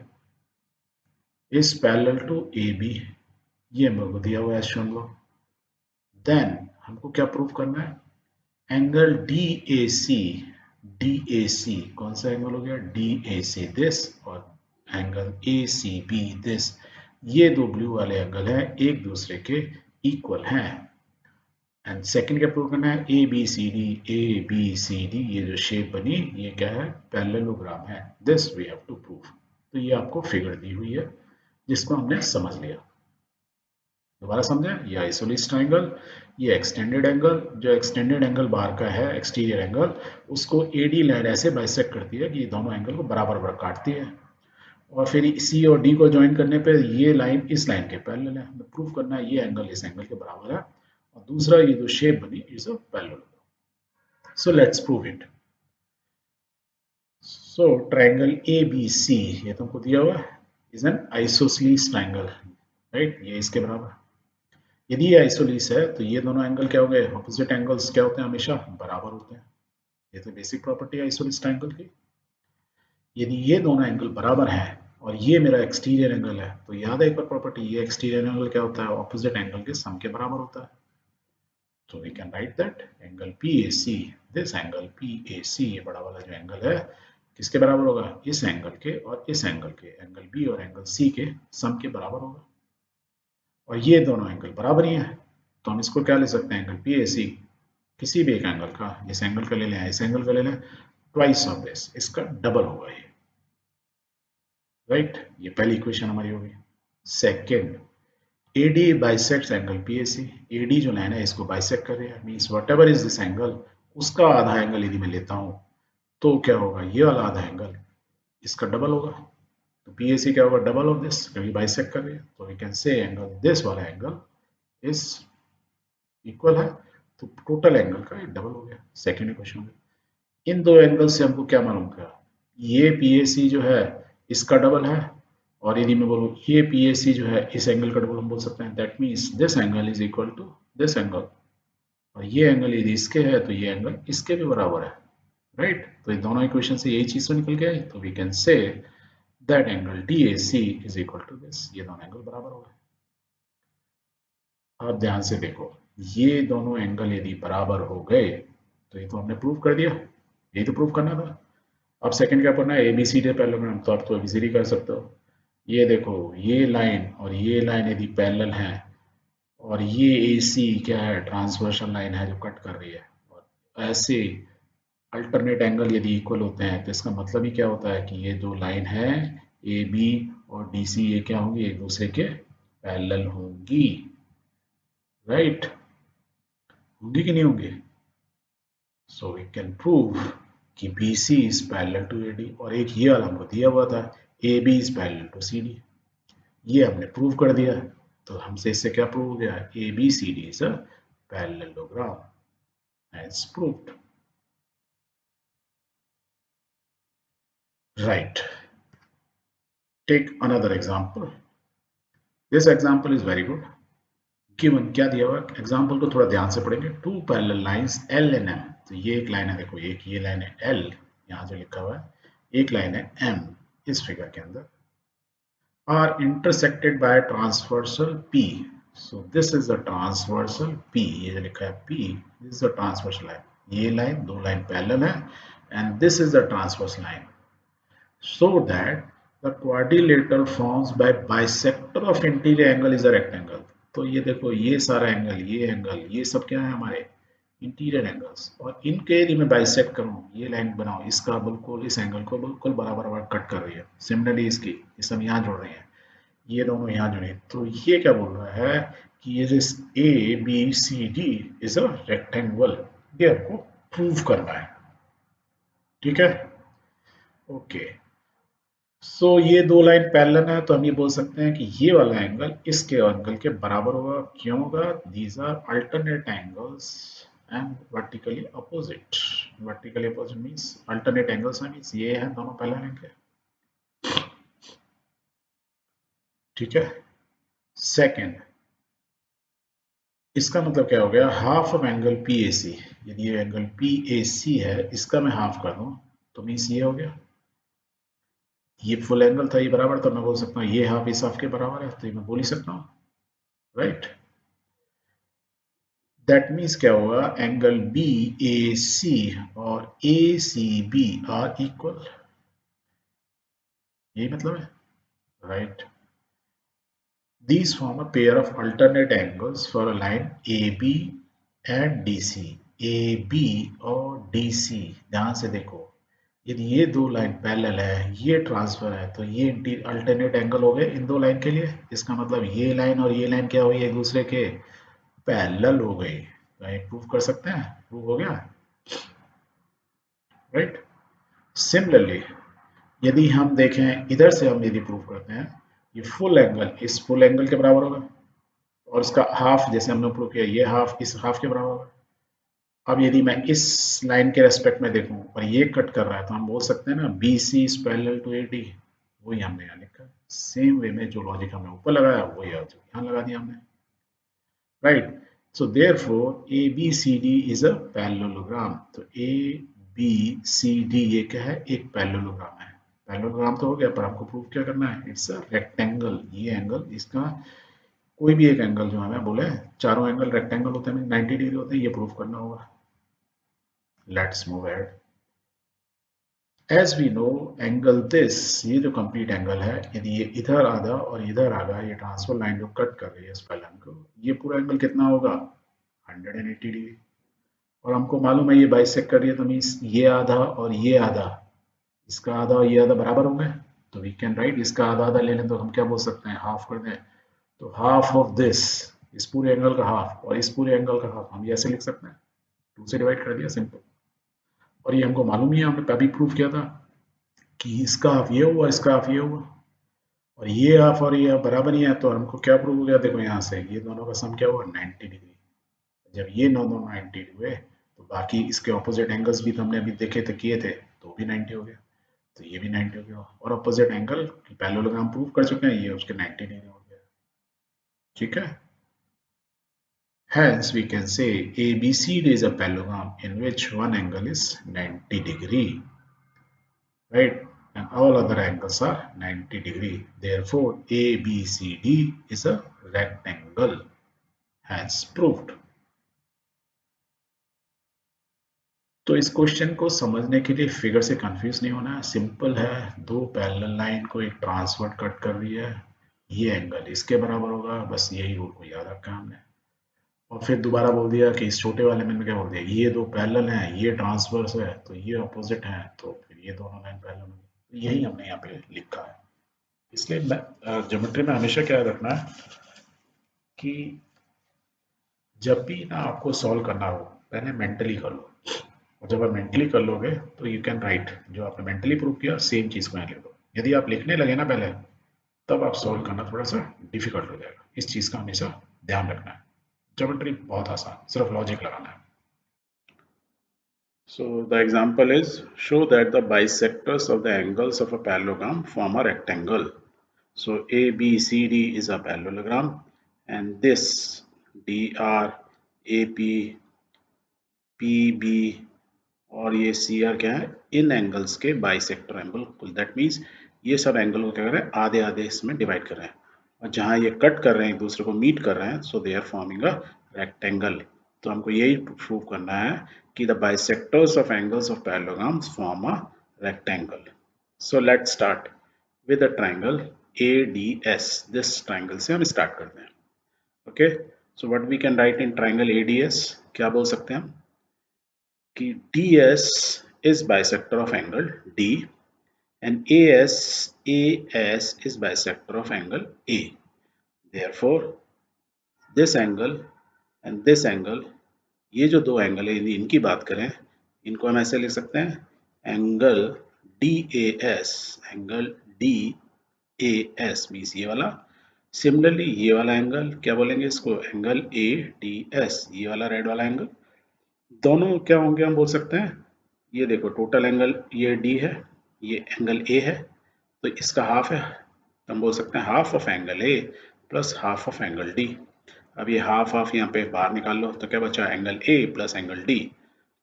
इज पैरेलल टू AB. ये मेरे को दिया हुआ है शोन लो. देन हमको क्या प्रूव करना है? एंगल DAC कौन सा एंगल हो गया? DAC दिस, और एंगल ACB दिस. ये दो ब्लू वाले एंगल हैं, एक दूसरे के इक्वल हैं. एंड सेकंड क्या प्रूव करना है? ABCD ये जो शेप बनी, ये क्या है? पैरेललोग्राम है. This we have to prove. तो ये आपको फिगर दी हुई है जिसको हमने समझ लिया. दोबारा समझें, ये आइसोसेलेस ट्रायंगल, ये एक्सटेंडेड एंगल, जो एक्सटेंडेड एंगल बाहर का है एक्सटीरियर एंगल, उसको AD लाइन ऐसे बाइसेक्ट करती है कि दोनों एंगल को बराबर काटती है. और फिर C और D को ज्वाइन करने पे ये लाइन इस लाइन के पैरेलल है. हमें प्रूव करना है ये एंगल इस एंगल के बराबर है, और दूसरा ये जो शेप बनी is a parallel. So let's prove it. So triangle ABC, ये तुमको दिया हुआ is an isosceles triangle, right? ये इसके बराबर. यदि ये आइसोसेलेस है तो ये दोनों एंगल क्या हो गए? ऑपोजिट एंगल्स क्या होते हैं? हमेशा बराबर होते हैं. ये तो बेसिक प्रॉपर्टी है आइसोसेलेस ट्रायंगल की. यदि ये दोनों एंगल बराबर हैं और ये मेरा एक्सटीरियर एंगल है, तो याद है एक बार प्रॉपर्टी, ये एक्सटीरियर एंगल क्या होता है? ऑपोजिट एंगल के सम के बराबर होता है. तो we can write that angle PAC, this angle PAC, ये बड़ा वाला जो एंगल है, किसके बराबर होगा? इस एंगल के और इस एंगल के, एंगल B और एंगल C के सम के बराबर होगा. और ये दोनों एंगल बराबर ही हैं, तो हम इसको क्या ले सकते हैं? एंगल PAC किसी भी एक एंगल का, इस एंगल का ले लें, इस एंगल का ले लें, ट्वाइस ऑफ दिस, इसका डबल होगा ये. राइट, ये पहली इक्वेशन हमारी होगी। Second, AD bisects angle PAC। AD जो लाइन है इसको बाइसेक्ट कर रही है, means what ever is this angle, उसका आधा एंगल यदि मैं लेता हूं तो क्या होगा, ये वाला आधा एंगल इसका डबल होगा। तो PAC क्या होगा, डबल ऑफ दिस, क्योंकि बाइसेक्ट कर रही है। तो we can say angle, this वाला एंगल इज इक्वल है, तो टोटल एंगल का डबल हो गया। सेकेंड इक्वेशन में इन दो एंगल से हमको क्या मालूम था, ये PAC जो है इसका डबल है, और यदि मैं बोलूँ ये PAC जो है इस एंगल का डबल, हम बोल सकते हैं that means this angle is equal to this angle, और ये एंगल यदि इसके है तो ये एंगल इसके भी बराबर है, राइट। तो इन दोनों इक्वेशन से यही चीज तो निकल के आई, तो we can say that angle DAC is equal to this, ये दोनों एंगल बराबर हो गए। आप ध्यान से देखो, ये दोनों एंगल यदि बराबर हो गए तो ये तो हमने प्रूव कर दिया, यही तो प्रूव करना था। अब सेकंड क्या करना है, ABCD पैरेललोग्राम, तो आप तो ABCD कर सकते हो। ये देखो, ये लाइन और ये लाइन यदि पैरेलल है, और ये AC क्या है, ट्रांसवर्सल लाइन है जो कट कर रही है, और ऐसे अल्टरनेट एंगल यदि इक्वल होते हैं तो इसका मतलब ही क्या होता है कि ये दो लाइन है AB और DC, ये क्या होंगी, एक दूसरे के पैरेलल होंगी, राइट, होंगी कि नहीं होंगी। सो वी कैन प्रूव कि BC is parallel to AD, और एक ये वाला हमको दिया हुआ था AB is parallel to CD, ये हमने प्रूव कर दिया। तो हमसे इससे क्या प्रूव हो गया, ABCD is a parallelogram as proved, right. Take another example, this example is very good. Given क्या दिया हुआ, एग्जांपल को थोड़ा ध्यान से पढ़ेंगे। Two parallel lines L and M, तो ये एक लाइन है, देखो एक ये लाइन है L, यहाँ जो लिखा हुआ है, एक लाइन है M इस फिगर के अंदर, are intersected by transversal P. So this is the transversal P, ये जो लिखा है P, this is the transversal line, ये लाइन दो लाइन पैरेलल है, and this is the transverse line, so that the quadrilateral forms by bisector of interior angle is a rectangle। तो ये देखो, ये सारा एंगल, ये सब क्या है हमारे इंटीरियर एंगल्स, और इनके यदि मैं बाइसेक्ट करूँ, ये लाइन बनाओ, इसका बिल्कुल इस एंगल को बिल्कुल बराबर कट कर रही है, सिमिलरली इसकी इस हम यहाँ जोड़ रहे हैं, ये दोनों यहाँ जुड़े, तो ये क्या बोल रहा है कि ये जिस ABCD इज अ रेक्टेंगल, ये आपको प्रूव करना है, ठीक है, ओके। सो ये दो लाइन पैरेलल है, तो हम ये बोल सकते हैं कि ये वाला एंगल इसके एंगल के बराबर होगा, क्यों होगा, these are alternate angles and vertically opposite, vertically opposite means alternate angles है, मीन्स ये है दोनों पैरेलल एंगल, ठीक है। सेकंड, इसका मतलब क्या हो गया, हाफ ऑफ एंगल PAC, यदि ये एंगल PAC है, इसका मैं हाफ कर दूं तो मीन्स ये हो गया, ये फुल एंगल था, ये बराबर, तो मैं बोल सकता हूँ ये हाफ इस हाफ के बराबर है, तो ये मैं बोल ही सकता हूँ, राइट। दैट मीन्स क्या होगा, एंगल BAC और ACB आर इक्वल, यही मतलब है, right. These form a pair of alternate angles for a line AB and DC, AB और DC, ध्यान से देखो, यदि ये दो लाइन पैरेलल है, ये ट्रांसफर है, तो ये अल्टरनेट एंगल हो गए इन दो लाइन के लिए, इसका मतलब ये लाइन और ये लाइन क्या हुई, एक दूसरे के पैरेलल हो गई, प्रूव कर सकते हैं, प्रूव हो गया, राइट। सिमिलरली यदि हम देखें इधर से, हम यदि प्रूव करते हैं, ये फुल एंगल इस फुल एंगल के बराबर होगा, और इसका हाफ जैसे हमने प्रूव किया, ये हाफ इस हाफ के बराबर होगा। अब यदि मैं इस लाइन के रेस्पेक्ट में देखूं और ये कट कर रहा है, तो हम बोल सकते हैं ना BC is parallel to AD, वही हमने यहाँ लिखा, सेम वे में जो लॉजिक हमने ऊपर लगाया वही यहाँ लगा दिया हमने, right. So therefore ABCD is a parallelogram, तो ABCD ये क्या है, एक पैरेललोग्राम है, पैरेललोग्राम तो हो गया, पर हमको प्रूव क्या करना है, इट्स अ रेक्टेंगल, ये एंगल, इसका कोई भी एक एंगल जो हमें बोले, चारों एंगल रेक्टेंगल होते हैं, 90 डिग्री होते हैं, ये प्रूव करना होगा। Let's move ahead. As we know angle this, ये जो कंप्लीट एंगल है, यदि ये इधर आधा और इधर आधा, ये ट्रांसफर लाइन जो कट कर रही है इस पैरेलल को, ये पूरा एंगल कितना होगा, 180 डिग्री, और हमको मालूम है ये बाइसेक्ट कर रही है, तो मीन्स ये आधा और ये आधा, इसका आधा और ये आधा बराबर होंगे, तो वी कैन राइट, इसका आधा आधा ले लें तो हम क्या बोल सकते हैं, हाफ कर दें, तो हाफ ऑफ दिस, इस पूरे एंगल का हाफ और इस पूरे एंगल का हाफ, हम ये ऐसे लिख सकते हैं, 2 से डिवाइड कर दिया, सिंपल। और ये हमको मालूम ही है, हमने अभी प्रूफ किया था कि इसका हाफ ये हुआ, इसका हाफ ये हुआ, और ये हाफ और ये हाफ बराबर ही है, तो हमको क्या प्रूव हो गया, देखो यहाँ से ये दोनों का सम क्या हुआ, 90 डिग्री। जब ये दोनों 90 हुए तो बाकी इसके ऑपोजिट एंगल्स भी तो हमने अभी देखे थे, किए थे, तो भी 90 हो गया, तो ये भी 90 हो गया, और ऑपोजिट एंगल की पैरेललोग्राम प्रूव कर चुके हैं, ये उसके 90 डिग्री हो गया। ठीक है, hence we can say ABCD is a parallelogram in which one angle is 90 degree, right, and all other angles are 90 degree, therefore ABCD is a rectangle, hence proved। तो इस क्वेश्चन को समझने के लिए फिगर से कंफ्यूज नहीं होना है, सिंपल है, दो पैरेलल लाइन को एक ट्रांसवर्ट कट कर रही है, ये एंगल इसके बराबर होगा, बस यही रूल को याद रखा हमने। और फिर दोबारा बोल दिया कि इस छोटे वाले में क्या बोल दिया, ये दो पैरेलल हैं, ये ट्रांसवर्स है, तो ये अपोजिट है, तो फिर ये दोनों लाइन पैरेलल होंगी, तो यही हमने यहाँ पे लिखा है। इसलिए ज्योमेट्री में हमेशा क्या याद रखना है कि जब भी ना आपको सॉल्व करना हो, पहले मेंटली कर लो, और जब आप मेंटली कर लोगे तो यू कैन राइट, जो आपने मेंटली प्रूव किया सेम चीज को यहाँ लिख दो। यदि आप लिखने लगे ना पहले, तब आप सॉल्व करना थोड़ा सा डिफिकल्ट हो जाएगा, इस चीज का हमेशा ध्यान रखना है। ज्योमेट्री बहुत आसान, सिर्फ लॉजिक लगाना है। So the example is, show that the bisectors of the angles of a parallelogram form a rectangle. So ABCD is a parallelogram, and this DR, AP, PB और ये CR क्या है, इन एंगल्स के बाइसेक्टर एंगल, दैट मीन्स ये सब angle को क्या कर रहे हैं, आधे आधे इसमें डिवाइड कर रहे हैं, और जहां ये कट कर रहे हैं एक दूसरे को मीट कर रहे हैं, so they are forming a rectangle. तो हमको यही प्रूव करना है कि the bisectors of angles of parallelograms form a rectangle. So let's start with the triangle ADS। This triangle से हम स्टार्ट करते हैं। Okay, so what we can write in triangle ADS, क्या बोल सकते हैं हम कि DS is bisector of angle D and AS is bisector of angle A. Therefore, this angle and this angle, ये जो दो एंगल है इनकी बात करें, इनको हम ऐसे लिख सकते हैं angle DAS, angle DAS means ये वाला। सिमिलरली ये वाला एंगल क्या बोलेंगे इसको, एंगल ADS, ये वाला रेड वाला एंगल। दोनों क्या होंगे हम बोल सकते हैं, ये देखो टोटल एंगल ये D है, ये एंगल A है, तो इसका हाफ है, तो हम बोल सकते हैं half of angle A plus half of angle D। अब ये हाफ हाफ यहाँ पे बाहर निकाल लो, तो क्या बचा, angle A plus angle D।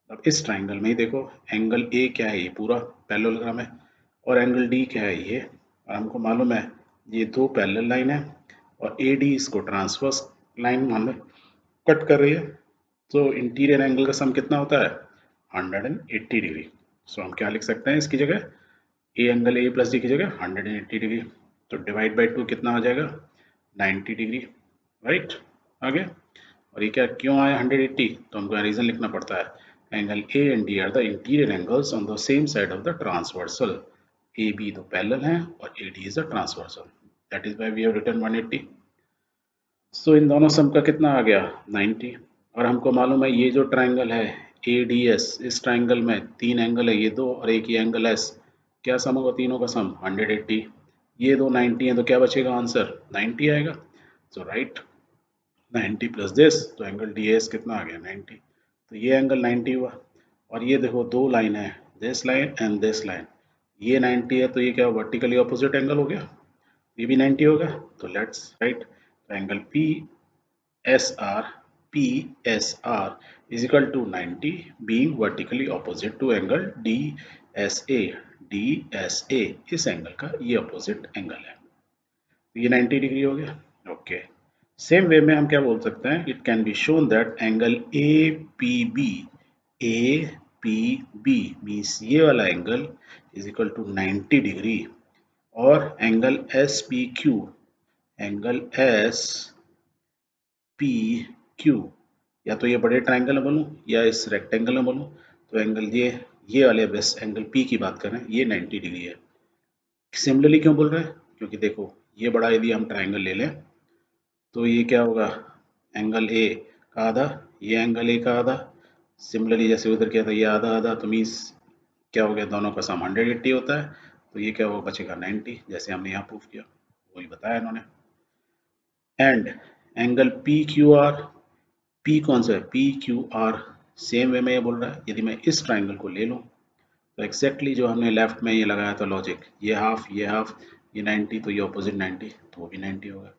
अब इस ट्राइंगल में ही देखो, एंगल A क्या है, ये पूरा पैरेललोग्राम है, और एंगल D क्या है ये, और हमको मालूम है ये दो पैरेलल लाइन है, और AD इसको ट्रांसवर्स लाइन मान लो कट कर रही है, तो इंटीरियर एंगल का सम कितना होता है, 180 डिग्री। सो हम क्या लिख सकते हैं इसकी जगह, A angle A plus D की जगह 180 डिग्री, तो डिवाइड बाई 2 कितना आ जाएगा, 90 डिग्री, राइट। आगे, और ये क्या क्यों आया 180, तो हमको रीजन लिखना पड़ता है, angle A and D are the interior angles on the same side of the transversal. AB तो पैरेलल है और AD is the transversal, that is why we have written 180। So इन दोनों सम का कितना आ गया, 90। और हमको मालूम है ये जो ट्राइंगल है ADS, इस ट्राइंगल में तीन एंगल है, ये दो और एक ये एंगल S, क्या सम होगा तीनों का सम, 180। ये दो 90 है, तो क्या बचेगा आंसर, 90 आएगा। सो राइट 90 प्लस दिस, तो एंगल DS कितना आ गया, 90। तो ये एंगल 90 हुआ, और ये देखो दो लाइन है, this line and this line, ये 90 है, तो ये क्या वर्टिकली ऑपोजिट एंगल हो गया, ये भी 90 होगा। तो let's right angle PSR is equal to 90 being vertically opposite to angle DSA। DSA इस एंगल का ये अपोजिट एंगल है, तो ये 90 डिग्री हो गया। ओके, सेम वे में हम क्या बोल सकते हैं, it can be shown that angle APB means ये वाला angle is equal to 90 degree, और एंगल SPQ, एंगल SPQ, या तो ये बड़े ट्राइंगल में बोलूँ या इस रेक्टेंगल में बोलूँ, तो एंगल ये वाले बस एंगल P की बात करें, ये 90 डिग्री है। सिमिलरली क्यों बोल रहे हैं? क्योंकि देखो ये बड़ा यदि हम ट्राइंगल ले लें तो ये क्या होगा, एंगल ए का आधा, ये एंगल ए का आधा। सिमिलरली जैसे उधर क्या था, ये आधा आधा, तो मीन्स क्या हो गया, दोनों का सम 180 होता है, तो ये क्या होगा, बचेगा 90, जैसे हमने यहाँ प्रूफ किया, वही बताया इन्होंने। And angle P Q R, P कौन सा है, P Q R, same way में ये बोल रहा है यदि मैं इस ट्राइंगल को ले लूँ तो एक्जैक्टली जो हमने लेफ्ट में ये लगाया था लॉजिक, ये हाफ, ये 90, तो ये ऑपोजिट 90, तो वो भी 90 होगा।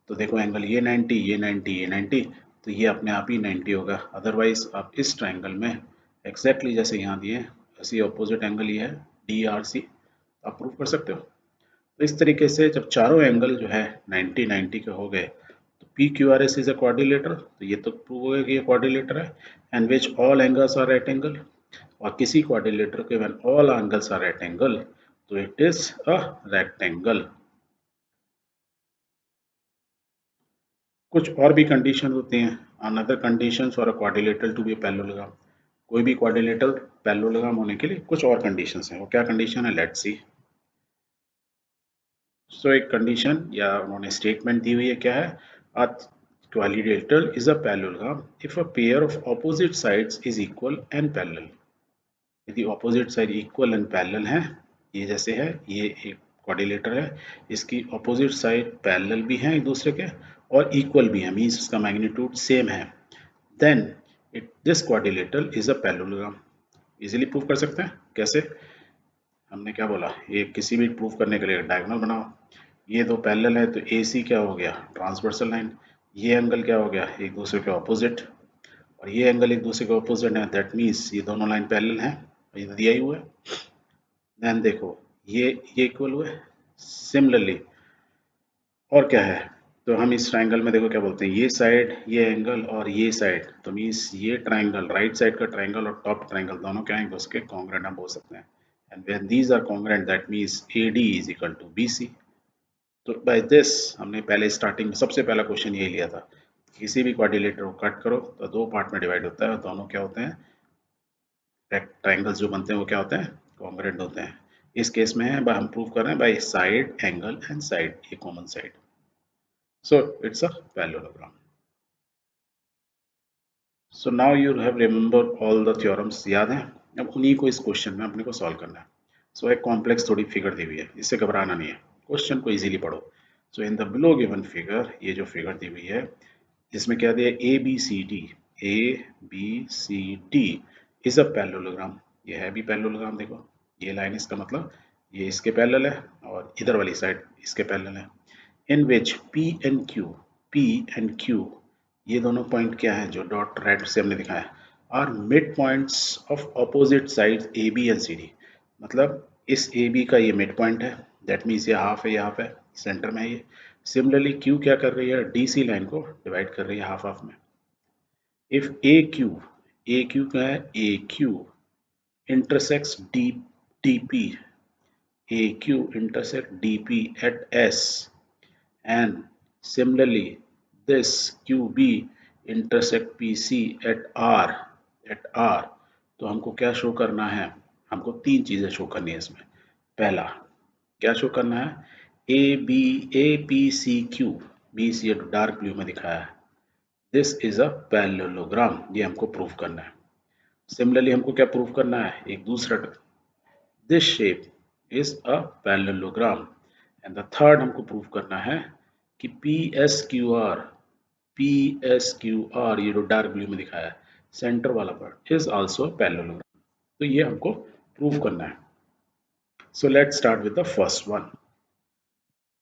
तो देखो एंगल ये 90, ये 90, ये 90, तो ये अपने आप ही 90 होगा। अदरवाइज आप इस ट्राइंगल में एक्जैक्टली जैसे यहाँ दिए ऐसे ऑपोजिट एंगल ये है डी आर सी, आप प्रूव कर सकते हो। तो इस तरीके से जब चारों एंगल जो है 90 90 के हो गए तो P Q R S is a quadrilateral, तो ये तो प्रूव हो गया कि ये क्वाड्रिलेटर है। And which all angles are right angle, और किसी क्वाड्रिलेटर के when all angles are right angle तो इट इज अ रेक्टेंगल। कुछ और भी कंडीशन होती हैं, another conditions for a quadrilateral to be parallelogram. कोई भी क्वाड्रिलेटरल पैरेललोग्राम होने के लिए कुछ और कंडीशंस हैं, वो क्या कंडीशन है, लेट्स सी। सो एक कंडीशन या उन्होंने स्टेटमेंट दी हुई है, क्या है, अ quadrilateral is a parallelogram if a pair of opposite sides is equal and parallel। यदि opposite side equal and parallel है, ये जैसे है, ये एक क्वाड्रिलेटर है, इसकी ऑपोजिट साइड पैरेलल भी हैं एक दूसरे के और इक्वल भी है, मींस इसका मैग्नीट्यूड सेम है, then it this quadrilateral is a parallelogram. Easily prove कर सकते हैं, कैसे, हमने क्या बोला, ये किसी भी प्रूफ करने के लिए डायगोनल बनाओ, ये दो पैरेलल है तो ए सी क्या हो गया, ट्रांसवर्सल लाइन, ये एंगल क्या हो गया, एक दूसरे के ऑपोजिट, और ये एंगल एक दूसरे के ऑपोजिट है, दैट मीन्स ये दोनों लाइन पैरेलल हैं, ये दिया ही हुआ है। देन देखो ये इक्वल हुए, सिमिलरली और क्या है, तो हम इस ट्राइंगल में देखो क्या बोलते हैं, ये साइड, ये एंगल और ये साइड, तो मीन्स ये ट्राइंगल, राइट साइड का ट्राइंगल और टॉप ट्राइंगल दोनों क्या हैं, उसके कॉन्ग्रेंट हम बोल सकते हैं। And when these are congruent that means A D is equal to B C. तो बाय दिस हमने पहले स्टार्टिंग में सबसे पहला क्वेश्चन यही लिया था, किसी भी क्वाड्रिलेटर को कट करो तो दो पार्ट में डिवाइड होता है और दोनों क्या होते हैं, ट्राइंगल्स जो बनते हैं वो क्या होते हैं, कॉन्ग्रेंट होते हैं। इस केस में है हम प्रूव कर रहे हैं by side angle and side, ये common side, so it's a parallelogram. So now you have remember all the theorems, याद हैं, अब उन्हीं को इस क्वेश्चन में अपने को सॉल्व करना है। सो एक कॉम्प्लेक्स थोड़ी फिगर दी हुई है, इससे घबराना नहीं है, क्वेश्चन को इजीली पढ़ो। So in the below given figure, ये जो फिगर दी हुई है जिसमें क्या दिया, A B C D, A B C D is a parallelogram, ये है भी पैरेललोग्राम, देखो ये लाइन, इसका मतलब ये इसके पैरेलल है और इधर वाली साइड इसके पैरेलल है। इन विच पी एंड क्यू, ये दोनों पॉइंट क्या है जो डॉट रेड से हमने दिखाया, are mid points of opposite sides A B and C D, मतलब इस ए बी का ये मिड पॉइंट है, दैट मीन्स ये हाफ है, ये हाफ है, सेंटर में है ये। सिमिलरली क्यू क्या कर रही है, डी सी लाइन को डिवाइड कर रही है हाफ हाफ में। इफ ए क्यू क्या है, A Q intersects D D P, A Q intersect D P at S, and similarly this QB intersect PC at R, तो हमको क्या शो करना है, हमको तीन चीजें शो करनी है इसमें। पहला क्या शो करना है, A P C Q, B C dark blue में दिखाया है, दिस इज अ पैरेललोग्राम, ये हमको प्रूव करना है। सिमिलरली हमको क्या प्रूव करना है, एक दूसरा, this shape is a parallelogram, and the third हमको प्रूव करना है कि पी एस क्यू आर ये जो डार्क ब्लू में दिखाया है सेंटर वाला पार्ट इज आल्सो पैरेललोग्राम, तो ये हमको प्रूव करना है। So let's start with the first one.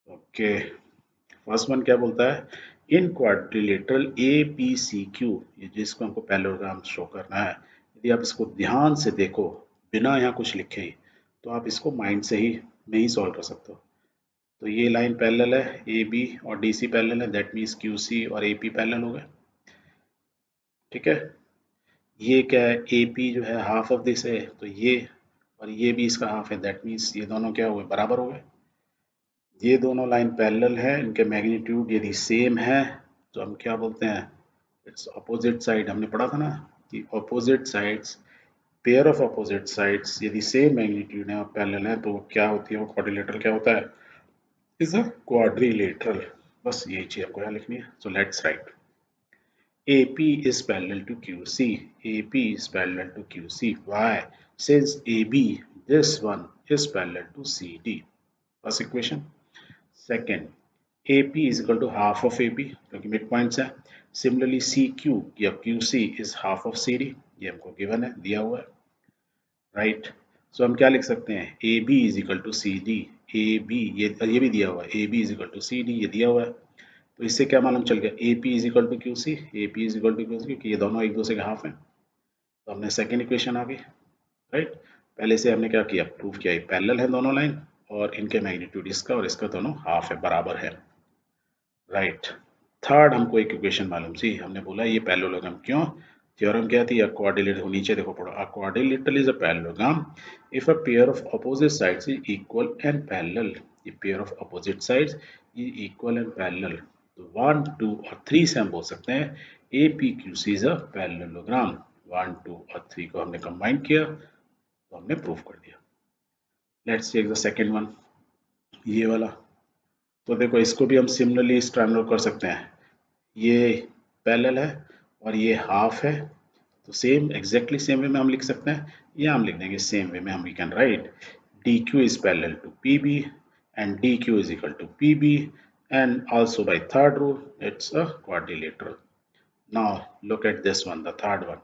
Okay, first one क्या बोलता है, in quadrilateral A P C Q, ये जिसको हमको पैरेललोग्राम शो करना है, यदि आप इसको ध्यान से देखो बिना यहाँ कुछ लिखे ही, तो आप इसको माइंड से ही में ही सॉल्व कर सकते हो। तो ये लाइन पैरेलल है, ए बी और डी सी पैरेलल है, दैट मीन्स क्यू सी और ए पी पैरेलल हो गए, ठीक है। ये क्या है, ए पी जो है हाफ ऑफ दिस है, तो ये और ये भी इसका हाफ है, दैट मीन्स ये दोनों क्या हुए, बराबर हो गए। ये दोनों लाइन पैरेलल है, इनके मैग्नीट्यूड यदि सेम है तो हम क्या बोलते हैं, इट्स ऑपोजिट साइड, हमने पढ़ा था ना कि opposite sides pair of opposite sides यदि सेम मैग्नीट्यूड है और पैरेलल है तो वो क्या होती है, वो क्वाड्रिलेटरल क्या होता है, इज अ क्वाड्रिलेटरल। बस यही चीज आपको यहाँ लिखनी है। So let's write AP is parallel to QC. AP is parallel to QC. Why? Since AB, this one is parallel to CD. First equation. Second, AP is equal to half of AB क्योंकि mid points है। Similarly, CQ या QC is half of CD. ये हमको given है, दिया हुआ है, right. सो हम क्या लिख सकते हैं, AB is equal to CD. AB ये भी दिया हुआ है, AB is equal to CD, ये दिया हुआ है। तो इससे क्या मालूम चल गया, AP is equal to Q C, AP is equal to Q C, क्योंकि ये दोनों एक दूसरे के हाफ हैं। तो हमने सेकेंड इक्वेशन आ गई, राइट। पहले से हमने क्या किया, प्रूफ किया, ये पैरेलल है दोनों लाइन और इनके मैग्नीट्यूड इसका और इसका दोनों हाफ है, बराबर है, राइट। थर्ड हमको एक इक्वेशन मालूम थी, हमने बोला ये पैरेललोग्राम क्यों, थ्योरम क्या थी, क्वाड्रिलेटरल, नीचे देखो पढ़ो, a quadrilateral is a parallelogram if a pair of opposite sides is equal and parallel. ये pair of opposite sides is equal and parallel, तो 1 2 और 3 से हम बोल सकते हैं APQC इज अ पैरेललोग्राम। 1 2 और 3 को हमने कंबाइन किया तो हमने प्रूफ कर दिया। Let's take the second one, ये वाला। तो देखो इसको भी हम सिमिलरली स्ट्रैंगल कर सकते हैं, ये पैरेलल है और ये हाफ है, तो सेम एग्जैक्टली सेम वे में हम लिख सकते हैं, या हम लिख देंगे सेम वे में, हम we can write DQ is parallel to PB and DQ is equal to PB, and also by third rule it's a quadrilateral. Now look at this one, the third one,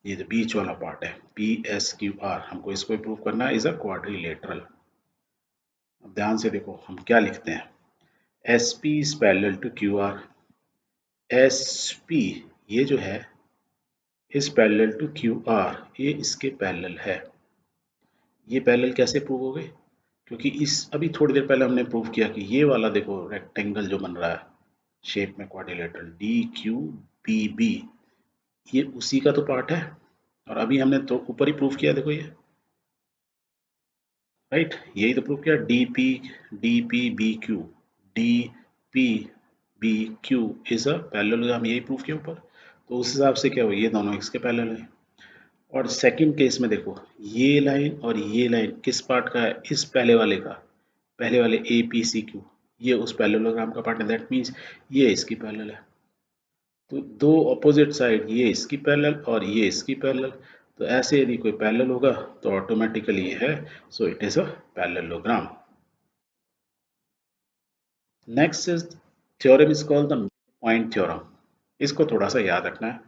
ये जो बीच वाला part है PSQR, हमको इसको prove करना है is a quadrilateral. अब ध्यान से देखो हम क्या लिखते हैं, SP is parallel to QR, SP ये जो है is parallel to QR, ये इसके पैरेलल है। ये पैरेलल कैसे प्रूव हो गए, क्योंकि इस अभी थोड़ी देर पहले हमने प्रूव किया कि ये वाला देखो रेक्टेंगल जो बन रहा है शेप में क्वाड्रिलेटरल DQBB, ये उसी का तो पार्ट है, और अभी हमने तो ऊपर ही प्रूव किया, देखो ये, राइट, यही तो प्रूव किया, DPBQ DPBQ is a parallelogram, यही प्रूव किया ऊपर। तो उस हिसाब से क्या हो, ये दोनों इसके पैरेलल है। और सेकंड केस में देखो ये लाइन और ये लाइन किस पार्ट का है, इस पहले वाले का, पहले वाले APCQ, ये उस पैरेललोग्राम का पार्ट है, दैट मीन्स ये इसकी पैरेलल है। तो दो अपोजिट साइड, ये इसकी पैरेलल और ये इसकी पैरेलल, तो ऐसे यदि कोई पैरेलल होगा तो ऑटोमेटिकली ये है, सो it is a parallelogram. Next is theorem is called the mid point theorem. इसको थोड़ा सा याद रखना है।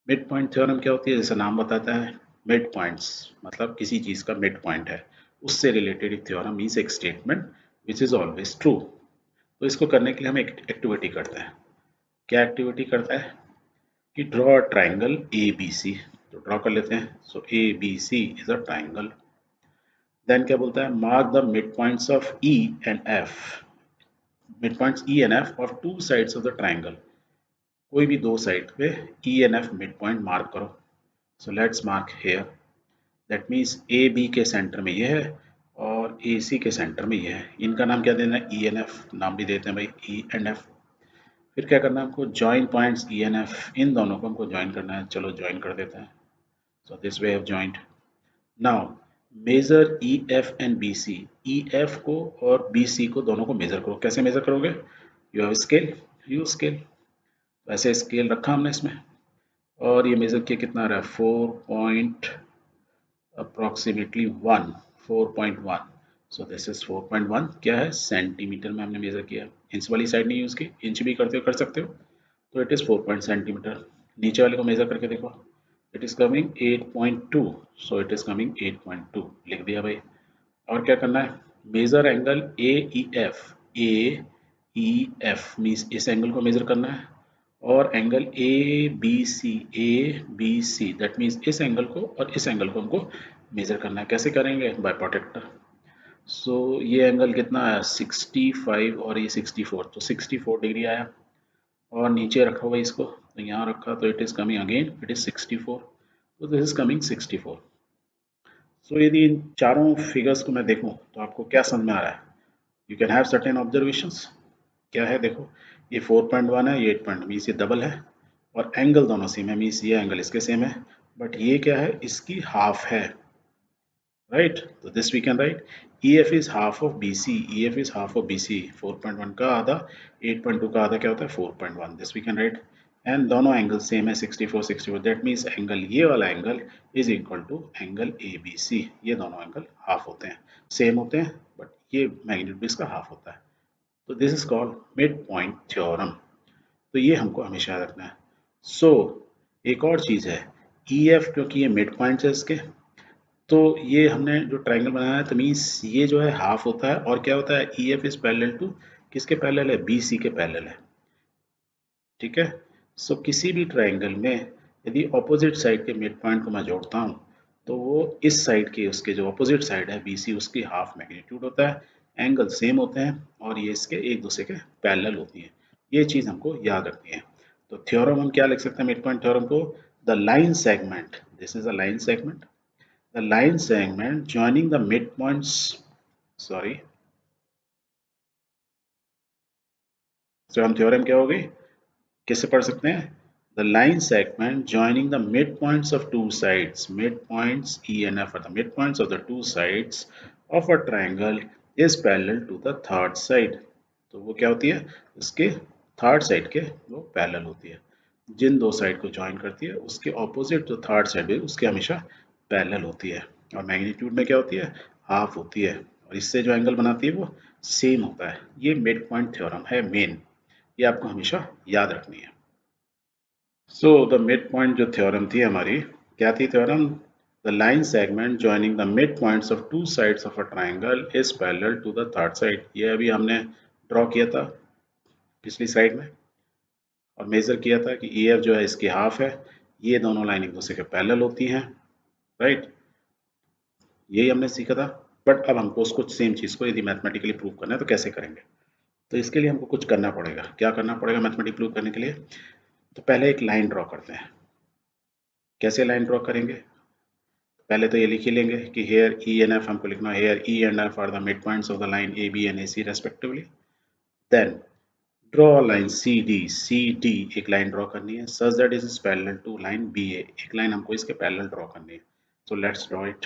मिड पॉइंट थ्योरम क्या होती है, जैसे नाम बताता है, मिड पॉइंट्स मतलब किसी चीज का मिड पॉइंट है, उससे रिलेटेड एक थ्योरम मीन्स एक statement which is always true. तो इसको करने के लिए हम एक एक्टिविटी करते हैं। क्या एक्टिविटी करता है कि ड्रॉ अ ट्राइंगल ABC, तो ड्रॉ कर लेते हैं। So ABC is a triangle. Then क्या बोलता है, mark the mid points of E and F, mid points E and F of two sides of the triangle, कोई भी दो साइड पे E and F mid point mark करो। So let's mark here, that means AB के centre में ये है और AC के सेंटर में ये है, इनका नाम क्या देना है, E एंड F, नाम भी देते हैं भाई E एंड F। फिर क्या करना है हमको, join points E and F, इन दोनों को हमको ज्वाइन करना है, चलो ज्वाइन कर देते हैं। So this way have joined. Now measure EF and BC, EF को और BC को दोनों को मेजर करो। कैसे मेजर करोगे, you have scale, use scale. वैसे स्केल रखा हमने इसमें और ये मेजर किया, कितना आ रहा है, 4 अप्रॉक्सीमेटली 1, 4.1। सो दिस इज 4.1, क्या है, सेंटीमीटर में हमने मेजर किया। इंच वाली साइड नहीं यूज की, इंच भी करते हो कर सकते हो, तो इट इज 4 सेंटीमीटर। नीचे वाले को मेजर करके देखो, it is coming 8.2, so it is coming 8.2, लिख दिया भाई। और क्या करना है, measure angle AEF, AEF means इस एंगल को मेजर करना है, और angle ABC, ABC that means इस एंगल को और इस एंगल को हमको मेजर करना है। कैसे करेंगे, बाय प्रोटेक्टर। सो ये एंगल कितना आया, 65 और ये 64, तो 64 डिग्री आया। और नीचे रखा हुआ इसको, तो यहाँ रखा, तो it is coming again, it is 64, तो दिस इज कमिंग 64। सो यदि इन चारों फिगर्स को मैं देखूं तो आपको क्या समझ में आ रहा है, you can have certain observations. क्या है देखो, ये 4.1 है, ये 8 मीन्स ये डबल है, और एंगल दोनों सेम है, मीन्स ये एंगल इसके सेम है, बट ये क्या है, इसकी हाफ है, राइट? तो this we can write EF is half of BC, EF is half of BC, 4.1 का आधा, 8.2 का आधा क्या होता है 4.1, this we can write. And दोनों एंगल सेम है 64 64, दैट मीन्स एंगल ये वाला angle is equal to angle ABC। ये दोनों एंगल हाफ होते हैं, सेम होते हैं, बट ये मैग्नीट्यूड भी इसका हाफ होता है। तो this is called mid point theorem. तो ये हमको हमेशा याद रखना है। सो एक और चीज़ है, EF क्योंकि ये मिड पॉइंट है इसके, तो ये हमने जो ट्रायंगल बनाया है तो मीन्स ये जो है हाफ होता है, और क्या होता है EF इज पैरेलल टू, किसके पैरेलल है, BC के पैरेलल है, ठीक है। सो किसी भी ट्रायंगल में यदि ऑपोजिट साइड के मिड पॉइंट को मैं जोड़ता हूँ तो वो इस साइड के, उसके जो ऑपोजिट साइड है BC, उसकी हाफ मैग्नीट्यूड होता है, एंगल सेम होते हैं और ये इसके एक दूसरे के पैरेलल होती है। ये चीज़ हमको याद रखनी है। तो थ्योरम हम क्या लिख सकते हैं मिड पॉइंट थ्योरम को, the line segment, this is a line segment, the line segment joining the midpoints, sorry, so हम थ्योरम क्या होगी, किससे पढ़ सकते हैं, the line segment joining the midpoints of two sides, midpoints E and F are the midpoints of the two sides of a triangle is parallel to the third side। तो वो क्या होती है, उसके थर्ड साइड के वो parallel होती है, जिन दो साइड को ज्वाइन करती है उसके ऑपोजिट जो थर्ड साइड है उसके हमेशा पैरेलल होती है, और मैग्नीट्यूड में क्या होती है, हाफ होती है, और इससे जो एंगल बनाती है वो सेम होता है। ये मिड पॉइंट थ्योरम है मेन, ये आपको हमेशा याद रखनी है। सो द मिड पॉइंट जो थ्योरम थी हमारी, क्या थी theorem, the line segment joining the mid points of two sides of a triangle is parallel to the third side. ये अभी हमने ड्रॉ किया था पिछली स्लाइड में, और मेजर किया था कि EF जो है इसकी हाफ है, ये दोनों लाइन एक दूसरे के पैरेलल होती हैं, राइट? यही हमने सीखा था। बट अब हमको उसको सेम चीज़ को यदि मैथमेटिकली प्रूव करना है तो कैसे करेंगे, तो इसके लिए हमको कुछ करना पड़ेगा। क्या करना पड़ेगा मैथमेटिक प्रूव करने के लिए, तो पहले एक लाइन ड्रॉ करते हैं। कैसे लाइन ड्रॉ करेंगे, पहले तो ये लिख ही लेंगे कि हेयर E एंड F हमको लिखना है, here E and F are the mid points of the line AB and AC respectively. Then draw line CD, CD एक लाइन ड्रॉ करनी है such that is parallel to line BA, एक line हमको इसके parallel draw करनी है। So let's draw it.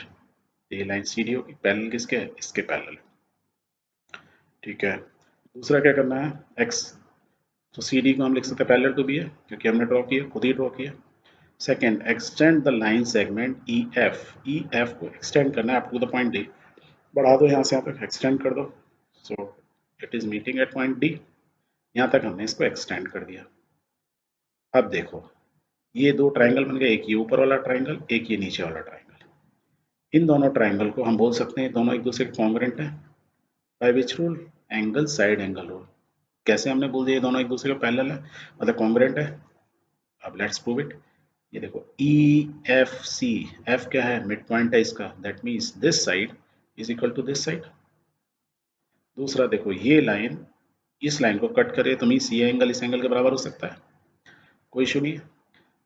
ये line CD होगी, पैरेलल किसके है, इसके पैरेलल, ठीक है। दूसरा क्या करना है, X, तो CD को हम लिख सकते हैं पैरेलल टू BA क्योंकि हमने ड्रॉ किया, खुद ही ड्रॉ किया। Second, extend the line segment EF, EF को एक्सटेंड करना है up to the point D, बढ़ा दो यहाँ से यहाँ तक, एक्सटेंड कर दो। सो it is meeting at point D, यहाँ तक हमने इसको एक्सटेंड कर दिया। अब देखो ये दो ट्राइंगल बन गए, एक ये ऊपर वाला ट्राइंगल, एक ये नीचे वाला ट्राइंगल। इन दोनों ट्राइंगल को हम बोल सकते हैं दोनों एक दूसरे के कॉन्ग्रुएंट हैं। Bye which rule, angle side angle rule. कैसे हमने बोल दिया ये दोनों एक दूसरे के पैरेलल है, मतलब कॉन्ग्रुएंट है। अब लेट्स प्रूव इट। ये देखो EFC, F क्या है, मिड पॉइंट है इसका, that means this side is equal to this side. दूसरा देखो ये लाइन इस लाइन को कट करे तो मीन्स ये एंगल इस एंगल के बराबर हो सकता है, कोई इशू नहीं है।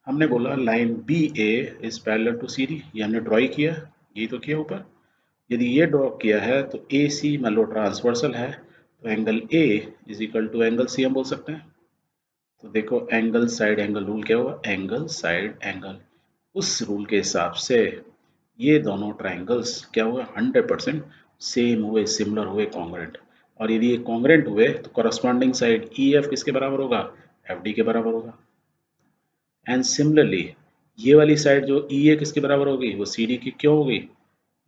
हमने बोला line BA is parallel to CD, ये हमने ड्रॉ ही किया, ये तो किया ऊपर। यदि ये ड्रॉ किया है तो AC मान लो ट्रांसवर्सल है, तो angle A is equal to angle C हम बोल सकते हैं। तो देखो एंगल साइड एंगल रूल क्या हुआ, एंगल साइड एंगल, उस रूल के हिसाब से ये दोनों ट्राइंगल्स क्या हुए, 100% सेम हुए, सिमिलर हुए, कॉन्ग्रुएंट। और यदि ये कॉन्ग्रुएंट हुए तो करस्पॉन्डिंग साइड EF किसके बराबर होगा, FD के बराबर होगा। एंड सिमिलरली ये वाली साइड जो EA किसके बराबर होगी, वो CD की क्यों होगी,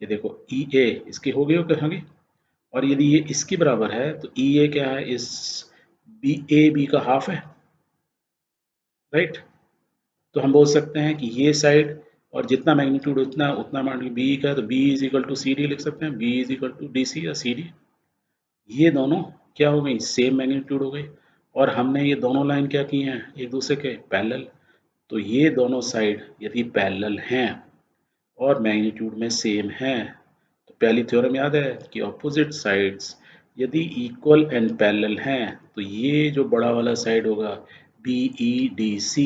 ये देखो EA इसकी होगी होगी, और यदि ये इसकी बराबर है तो EA क्या है, इस AB का हाफ है, राइट। तो हम बोल सकते हैं कि ये साइड और जितना मैग्नीट्यूड उतना उतना मान लो बी का है, तो B is equal to CD लिख सकते हैं, B is equal to DC या CD। ये दोनों क्या हो गई, सेम मैग्नीट्यूड हो गई, और हमने ये दोनों लाइन क्या की हैं, एक दूसरे के पैरेलल। तो ये दोनों साइड यदि पैरेलल हैं और मैग्नीट्यूड में सेम हैं, तो पहली थ्योरम याद है कि ऑपोजिट साइड्स यदि इक्वल एंड पैरेलल हैं तो ये जो बड़ा वाला साइड होगा BEDC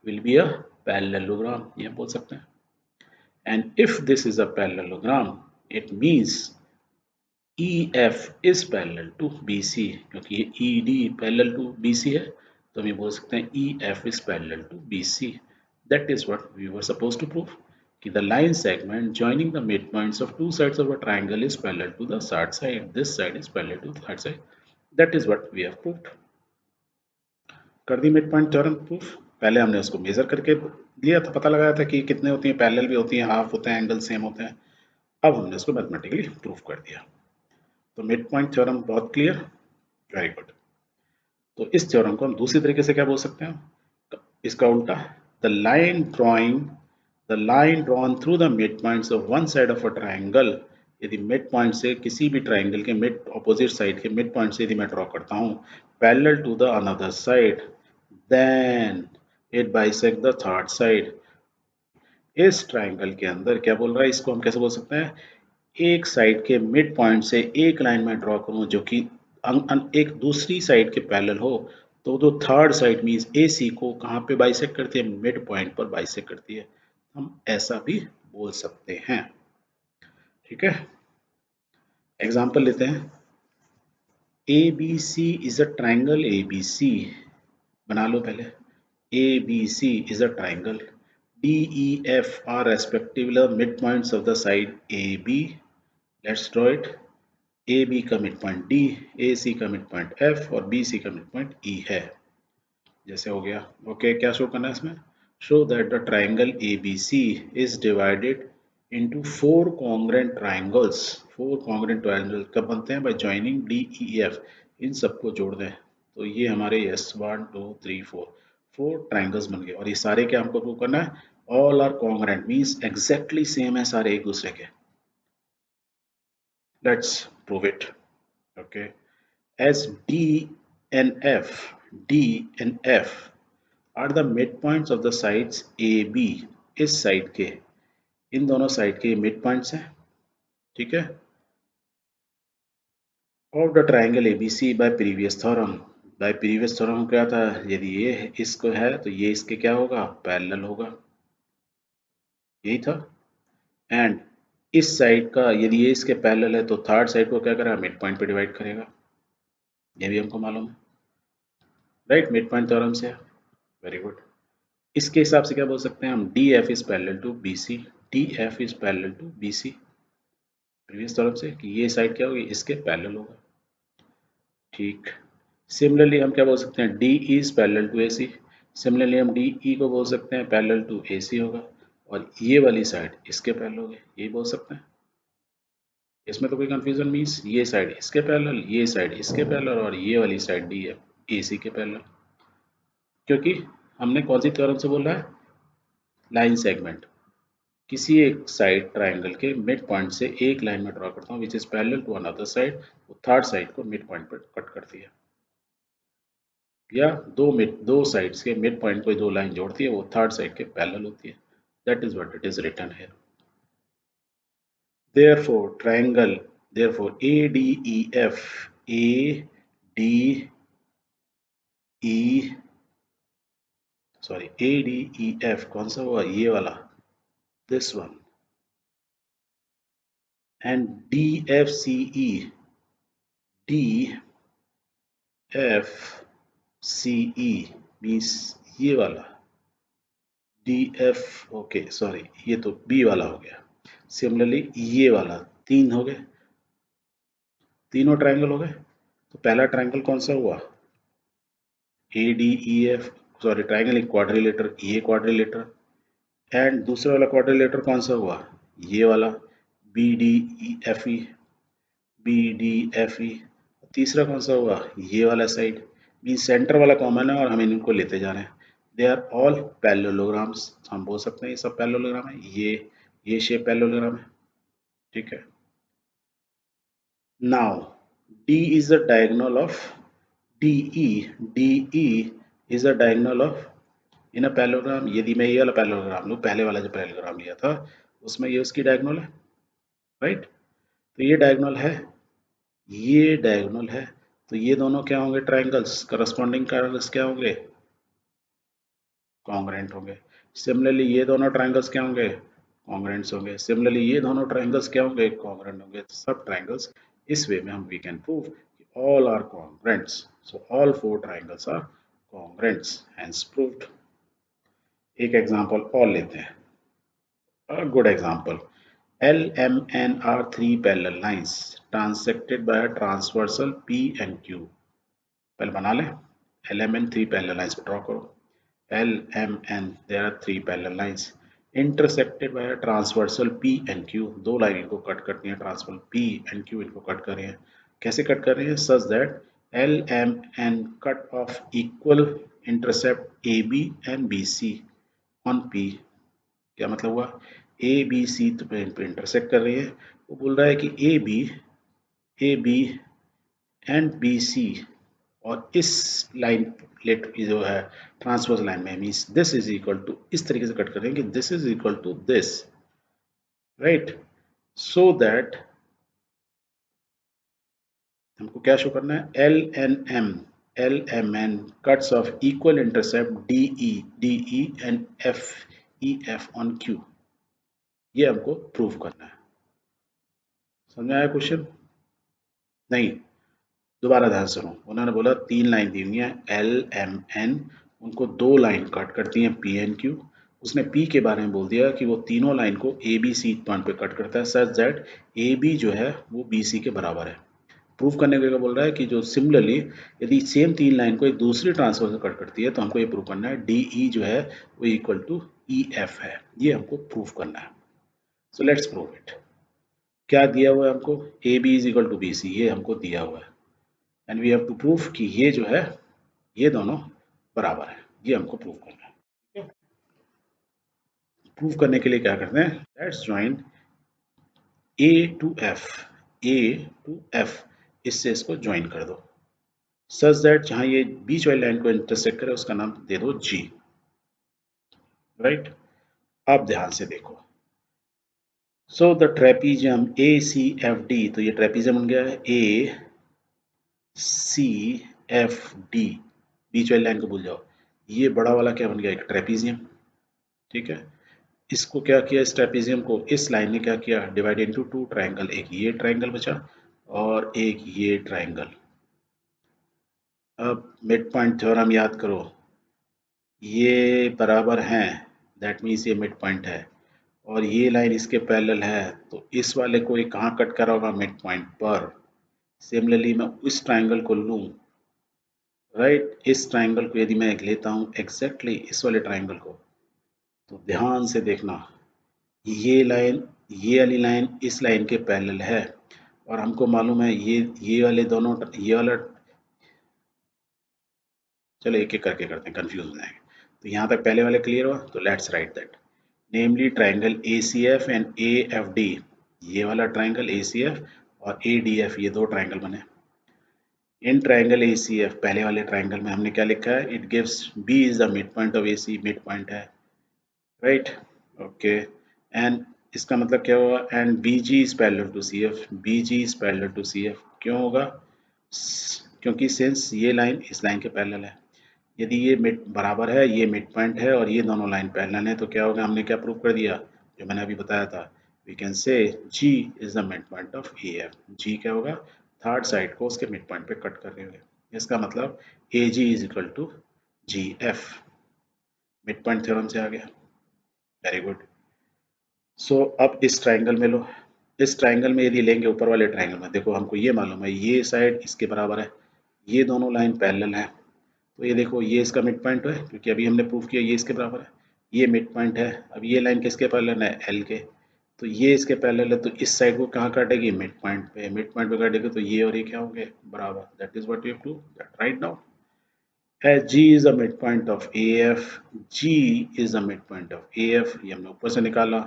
will be a parallelogram, ये हम बोल सकते हैं। And if this is a parallelogram it means EF is parallel to BC, क्योंकि ये ED पैरेलल टू BC है, तो हम ये बोल सकते हैं EF is parallel to BC। That is what we were supposed to prove. कि the line segment joining the midpoints of two sides of a triangle is parallel to the third side. This side is parallel to the third side. That is what we have proved. कर दी mid point theorem proof. पहले हमने उसको major करके लिया था, पता लगाया था कि कितने होती हैं, पैरेलल भी होती हैं, हाफ होते हैं, एंगल सेम होते हैं। अब हमने उसको मैथमेटिकली प्रूफ कर दिया। तो मिड पॉइंट थ्योरम बहुत क्लियर, वेरी गुड। तो इस थ्योरम को हम दूसरी तरीके से क्या बोल सकते हैं, इसका उल्टा, the line drawing the line drawn through the mid points of one side of a triangle, यदि मिड पॉइंट से किसी भी ट्राइंगल के मिड ऑपोजिट साइड के मिड पॉइंट से यदि मैं ड्रॉ करता हूँ parallel to the another side, then it bisect the third side. इस ट्राइंगल के अंदर क्या बोल रहा है, इसको हम कैसे बोल सकते हैं, एक साइड के मिड पॉइंट से एक लाइन में ड्रॉ करूं जो कि एक दूसरी साइड के पैरेलल हो, तो जो थर्ड साइड मींस ए सी को कहाँ पे बाइसेक्ट करती है, मिड पॉइंट पर बाइसेक्ट करती है। हम ऐसा भी बोल सकते हैं। ठीक है, एग्जांपल लेते हैं। A B C is a triangle, A B C बना लो पहले। A B C is a triangle, D E F are respective mid points of the side A B. Let's draw it. A B का mid point D, A C का mid point F और B C का mid point ई है। जैसे हो गया। Okay, क्या show करना है इसमें, show that the triangle A B C is divided into four congruent triangles. Four congruent triangle कब बनते हैं, by joining D E F, इन सबको जोड़ दें तो ये हमारे यस 1 2 3 4 फोर ट्राइंगल्स बन गए। और ये सारे क्या हमको प्रूव करना है, all are congruent means exactly same है सारे एक दूसरे के। Let's prove it. Okay, as D and F, D and F are the midpoints of the sides AB, इस साइड के, इन दोनों साइड के मिड पॉइंट्स हैं। ठीक है, of the triangle ABC bye previous theorem. Bye previous theorem क्या था, यदि ये इसको है तो ये इसके क्या होगा, पैरेलल होगा, यही था। एंड इस साइड का यदि ये इसके पैरेलल है तो थर्ड साइड को क्या करेगा, मिड पॉइंट पे डिवाइड करेगा, ये भी हमको मालूम है, राइट, मिड पॉइंट थ्योरम से। Very good. इसके हिसाब से क्या बोल सकते हैं हम, D F is parallel to B C, D F is parallel to B C, previous तरफ से कि ये साइड क्या होगी, इसके पैरेलल होगा। ठीक, सिमिलरली हम क्या बोल सकते हैं, D is parallel to A C, similarly हम डी ई को बोल सकते हैं पैरेलल टू ए सी होगा, और ये वाली साइड इसके पैरेलल होगी, ये बोल सकते हैं। इसमें तो कोई कंफ्यूजन मीन्स ये साइड इसके पैरेलल, ये साइड इसके पैरेलल, और ये वाली साइड डी एफ ए सी के पैरेलल, क्योंकि हमने कौन सी थ्योरम से बोला है, लाइन सेगमेंट। किसी एक साइड ट्राइंगल के मिड पॉइंट से एक लाइन में ड्रॉ करता हूँ which is parallel to another side, वो थर्ड साइड को मिड पॉइंट पर कट करती है, या दो साइड्स के मिड पॉइंट को दो लाइन जोड़ती है, वो थर्ड साइड के पैरेलल होती है। That is what it is written here. Therefore triangle, therefore A D E F, A D E sorry A D E F कौन सा हुआ, ये वाला, this one, and D F C E, D F C E means ये वाला, D F, okay sorry ये तो B वाला हो गया। सिमिलरली ये वाला, तीन हो गए, तीनों ट्रायंगल हो गए। तो पहला ट्रायंगल कौन सा हुआ, A D E F, sorry triangle एक क्वाड्रिलेटर, ये क्वाड्रिलेटर, एंड दूसरा वाला क्वाड्रिलेटर कौन सा हुआ, ये वाला, B D E F E, B D F E. तीसरा कौन सा हुआ, ये वाला साइड, मीन सेंटर वाला कॉमन है और हम इनको लेते जा रहे हैं। दे आर ऑल पैरेललोग्राम्स, हम बोल सकते हैं ये सब पैरेललोग्राम है, ये शेप पैरेललोग्राम है। ठीक है, now D is the diagonal of D E, D E is the diagonal of in a parallelogram. यदि मैं ये वाला पैरेललोग्राम लूँ, पहले वाला जो पैरेललोग्राम लिया था उसमें ये उसकी डायगोनल है, राइट। तो ये डायगोनल है, ये डायगोनल है, तो ये दोनों क्या होंगे, ट्रायंगल्स, करस्पॉन्डिंग ट्रायंगल्स क्या होंगे, कॉन्ग्रेंट होंगे। सिमिलरली ये दोनों ट्रायंगल्स क्या होंगे, कॉन्ग्रेंट्स होंगे। सिमिलरली ये दोनों ट्रायंगल्स क्या होंगे, कॉन्ग्रेंट होंगे। सब ट्रायंगल्स इस वे में हम we can prove all are congruents, so all four triangles are congruents, hence proved. एक एग्जांपल और लेते हैं, a good example. L, M, N are three parallel lines transected by a transversal P and Q. पहले बना लें, L, M, N three parallel lines पे draw करो. L, M, N there are three parallel lines intersected by a transversal P and Q. दो line इनको cut करती हैं, transversal P and Q इनको कट कर रहे हैं. कैसे कट कर रहे हैं? Such that L, M, N cut off equal intercept AB and BC on P. क्या मतलब हुआ? ए बी सी तो पे इंटरसेक्ट कर रही है. वो बोल रहा है कि A B and B C और इस लाइन लेट जो है ट्रांसवर्स लाइन में means this is equal to, इस तरीके से कट कर रहे हैं कि this is equal to this, right. So that हमको क्या शो करना है? L M N cuts off equal intercept D E and F on Q. ये हमको प्रूव करना है. समझ में आया क्वेश्चन? नहीं, दोबारा ध्यान सुनो. उन्होंने बोला तीन लाइन दी हुई है एल एम एन, उनको दो लाइन कट करती हैं पी एन क्यू. उसने पी के बारे में बोल दिया कि वो तीनों लाइन को ए बी सी पॉइंट पे कट करता है सच दैट ए बी जो है वो बी सी के बराबर है. प्रूफ करने के लिए बोल रहा है कि जो सिमिलरली यदि सेम तीन लाइन को एक दूसरी ट्रांसफर से कट करती है तो हमको ये प्रूव करना है डी ई जो है वो इक्वल टू ई एफ है. ये हमको प्रूफ करना है. So let's prove it. क्या दिया हुआ है हमको? A B is equal to B C, ये हमको दिया हुआ है. And we have to proof कि ये जो है ये दोनों बराबर है. ये हमको प्रूव करना है. ठीक है. प्रूव करने के लिए क्या करते हैं? Let's join A to F, A to F, इससे इसको ज्वाइन कर दो सच दैट जहां ये बीच वाली लाइन को इंटरसेक्ट करे उसका नाम दे दो जी, राइट. अब ध्यान से देखो. So the trapezium A C F D, तो ये ट्रेपीजियम बन गया है ए सी एफ डी. बीच वाली लाइन को भूल जाओ. ये बड़ा वाला क्या बन गया? एक ट्रेपीजियम. ठीक है. इसको क्या किया? इस ट्रेपीजियम को इस लाइन ने क्या किया? Divide into two triangle. एक ये ट्रायंगल बचा और एक ये ट्रायंगल. अब मिड पॉइंट थ्योरम याद करो. ये बराबर हैं, दैट मीन्स ये मिड पॉइंट है और ये लाइन इसके पैरेलल है, तो इस वाले को ये कहाँ कट करा होगा? मिड पॉइंट पर. सिमिलरली मैं इस ट्रायंगल को लूँ, राइट. इस ट्रायंगल को यदि मैं लेता हूँ एग्जैक्टली इस वाले ट्रायंगल को, तो ध्यान से देखना ये लाइन, ये वाली लाइन इस लाइन के पैरेलल है और हमको मालूम है ये वाले दोनों, ये वाला, चलो एक एक करके करते हैं, कंफ्यूज हो जाएंगे. तो यहाँ तक पहले वाले क्लियर हुआ, तो let's write that. Namely triangle A C F and A F D, ये वाला ट्राइंगल ए सी एफ और ए डी एफ, ये दो ट्राइंगल बने. In triangle A C F, पहले वाले ट्राइंगल में हमने क्या लिखा है? It gives B is the mid point of A C, mid point है, राइट. ओके. एंड इसका मतलब क्या हुआ? And B G is parallel to C F, B G is parallel to C F. क्यों होगा? क्योंकि सिंस ये line इस लाइन के पैरेलल है. यदि ये मिड बराबर है, ये मिड पॉइंट है और ये दोनों लाइन पैरेलल है, तो क्या होगा? हमने क्या प्रूव कर दिया जो मैंने अभी बताया था. We can say G is the mid point of AF. G क्या होगा? थर्ड साइड को उसके मिड पॉइंट पे कट कर रहे हैं. इसका मतलब AG is equal to GF. Mid point theorem से आ गया. Very good. सो अब इस ट्राइंगल में लो. इस ट्राइंगल में यदि लेंगे ऊपर वाले ट्राइंगल में, देखो हमको ये मालूम है ये साइड इसके बराबर है, ये दोनों लाइन पैरेलल है. तो ये देखो ये इसका मिड पॉइंट है क्योंकि अभी हमने प्रूव किया ये इसके बराबर है. ये मिड पॉइंट है. अब ये लाइन किसके पैरेलल है? एल के. तो ये इसके पैरेलल है, तो इस साइड को कहाँ काटेगी? मिड पॉइंट पे. मिड पॉइंट पे काटेगी तो ये और ये क्या होंगे? बराबर. That is what you prove that right now. As G is the midpoint of AF, G is the midpoint of AF, ये हमने ऊपर से निकाला.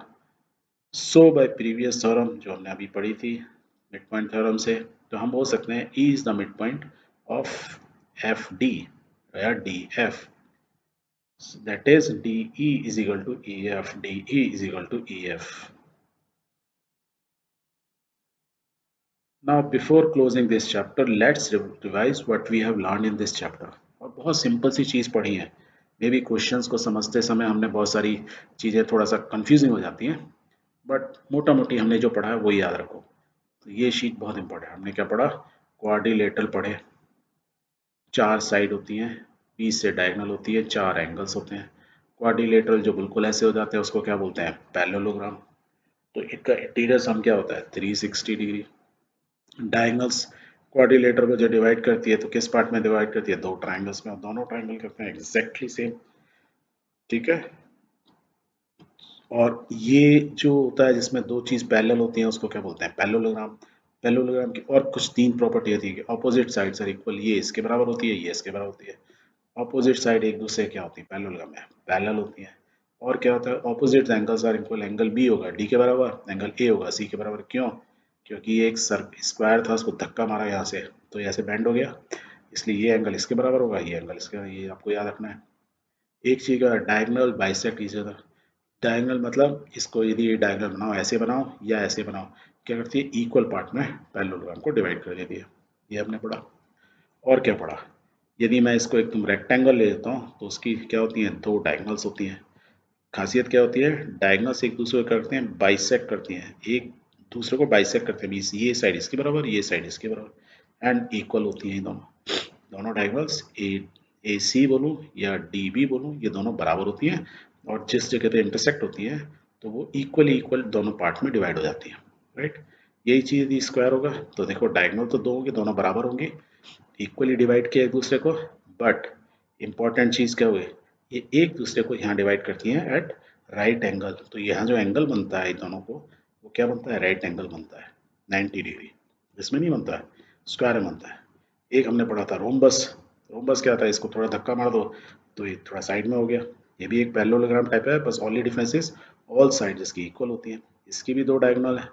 सो बाय प्रीवियस थ्योरम जो हमने अभी पढ़ी थी मिड पॉइंट थ्योरम से, तो हम बोल सकते हैं E is the midpoint of FD या DF. So that is DE is equal to EF. DE is equal to EF. Now before closing this chapter, let's revise what we have learned in this chapter. और बहुत simple सी चीज़ पढ़ी है. May be questions को समझते समय हमने बहुत सारी चीज़ें थोड़ा सा कंफ्यूजिंग हो जाती हैं, बट मोटा मोटी हमने जो पढ़ा है वो याद रखो. तो ये शीट बहुत इंपॉर्टेंट है. हमने क्या पढ़ा? क्वाड्रिलेटरल पढ़े. चार साइड होती हैं, बीच से डायगोनल होती है, चार एंगल्स होते हैं क्वाड्रिलेटरल जो बिल्कुल ऐसे हो जाते हैं उसको क्या बोलते हैं, पैरेललोग्राम। तो इनका इंटीरियर सम क्या होता है, 360 डिग्री। डायगोनल्स क्वाड्रिलेटर को जो डिवाइड करती है तो किस पार्ट में डिवाइड करती है, दो ट्राइंगल्स में, और दोनों ट्राइंगल करते हैं एग्जैक्टली सेम, ठीक है। और ये जो होता है जिसमें दो चीज पैरेलल होती हैं उसको क्या बोलते हैं, पैरेललोग्राम। पैरेललोग्राम की और कुछ तीन प्रॉपर्टी होती है कि ऑपोजिट साइड्स आर इक्वल, ये इसके बराबर होती है, ये इसके बराबर होती है। ऑपोजिट साइड एक दूसरे क्या होती है, पैरेललोग्राम में पैरेलल होती है। और क्या होता है, opposite angles are equal, angle B होगा डी के बराबर, एंगल ए होगा सी के बराबर। क्यों, क्योंकि ये एक स्क्वायर था, उसको धक्का मारा यहाँ से तो ऐसे बैंड हो गया, इसलिए ये एंगल इसके बराबर होगा, ये एंगल इसके, ये आपको याद रखना है। एक चीज का diagonal bisect each other. Diagonal मतलब इसको यदि डायगोनल बनाओ, ऐसे बनाओ या ऐसे बनाओ, क्या करती है, इक्वल पार्ट में पैरेललोग्राम को डिवाइड कर देती है। ये हमने पढ़ा। और क्या पढ़ा, यदि मैं इसको एकदम रेक्टेंगल ले लेता हूँ तो उसकी क्या होती है, दो डायगोनल्स होती हैं। खासियत क्या होती है, डायगोनल्स एक दूसरे को करते हैं बाइसेक्ट करती हैं, एक दूसरे को बाइसेक्ट करते हैं, मींस ये साइड इसके बराबर, ये साइड इसके बराबर, एंड इक्वल होती हैं दोनों। दोनों डायगोनल्स ए सी बोलूँ या डी बी बोलूँ, ये दोनों बराबर होती हैं, और जिस जगह पे इंटरसेक्ट होती है तो वो इक्वल दोनों पार्ट में डिवाइड हो जाती है, राइट। यही चीज़ यदि स्क्वायर होगा तो देखो डायगोनल तो दो होंगे, दोनों बराबर होंगे, इक्वली डिवाइड किया एक दूसरे को, बट इंपॉर्टेंट चीज़ क्या हुई, ये एक दूसरे को यहाँ डिवाइड करती हैं एट राइट एंगल। तो यहाँ जो एंगल बनता है इन दोनों को, वो क्या बनता है, राइट एंगल बनता है 90 डिग्री। इसमें नहीं बनता है, स्क्वायर में बनता है। एक हमने पढ़ा था रोम्बस। रोम्बस क्या था, इसको थोड़ा धक्का मार दो तो ये थोड़ा साइड में हो गया। ये भी एक पैरेललोग्राम टाइप है, बस only difference is all side इसकी इक्वल होती हैं। इसकी भी दो डायगोनल है,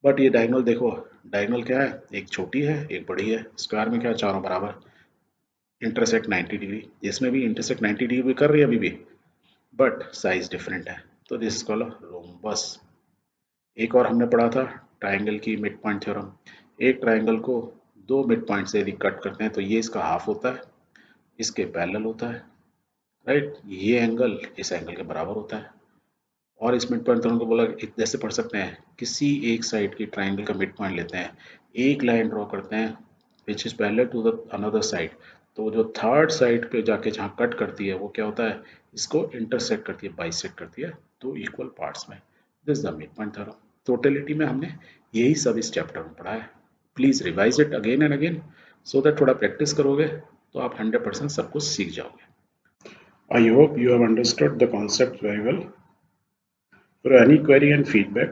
बट ये डायगोनल देखो, डायगोनल क्या है, एक छोटी है एक बड़ी है। स्क्वायर में क्या है, चारों बराबर, इंटरसेक्ट 90 डिग्री, इसमें भी इंटरसेक्ट 90 डिग्री कर रही है अभी भी, बट साइज डिफरेंट है, तो दिस कॉल रोम्बस। एक और हमने पढ़ा था ट्राइंगल की मिड पॉइंट थ्योरम। एक ट्राइंगल को दो मिड पॉइंट से यदि कट करते हैं तो ये इसका हाफ होता है, इसके पैरेलल होता है, राइट। ये एंगल इस एंगल के बराबर होता है। और इस मिड पॉइंट थ्योरम को बोला, जैसे पढ़ सकते हैं, किसी एक साइड की ट्राइंगल का मिड पॉइंट लेते हैं, एक लाइन ड्रॉ करते हैं which is parallel to the another side, तो जो थर्ड साइड पे जाके जहाँ कट करती है वो क्या होता है, इसको इंटरसेक्ट करती है, बाइसेक्ट करती है, तो इक्वल पार्ट्स में। This the mid point theorem. Totality में हमने यही सब इस चैप्टर में पढ़ा है। Please revise it again and again, so that थोड़ा प्रैक्टिस करोगे तो आप 100% सब कुछ सीख जाओगे। I hope you have understood the concept very well. For any query and feedback,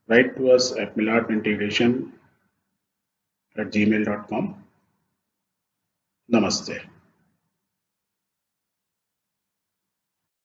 write to us at millartintegration@gmail.com. Namaste.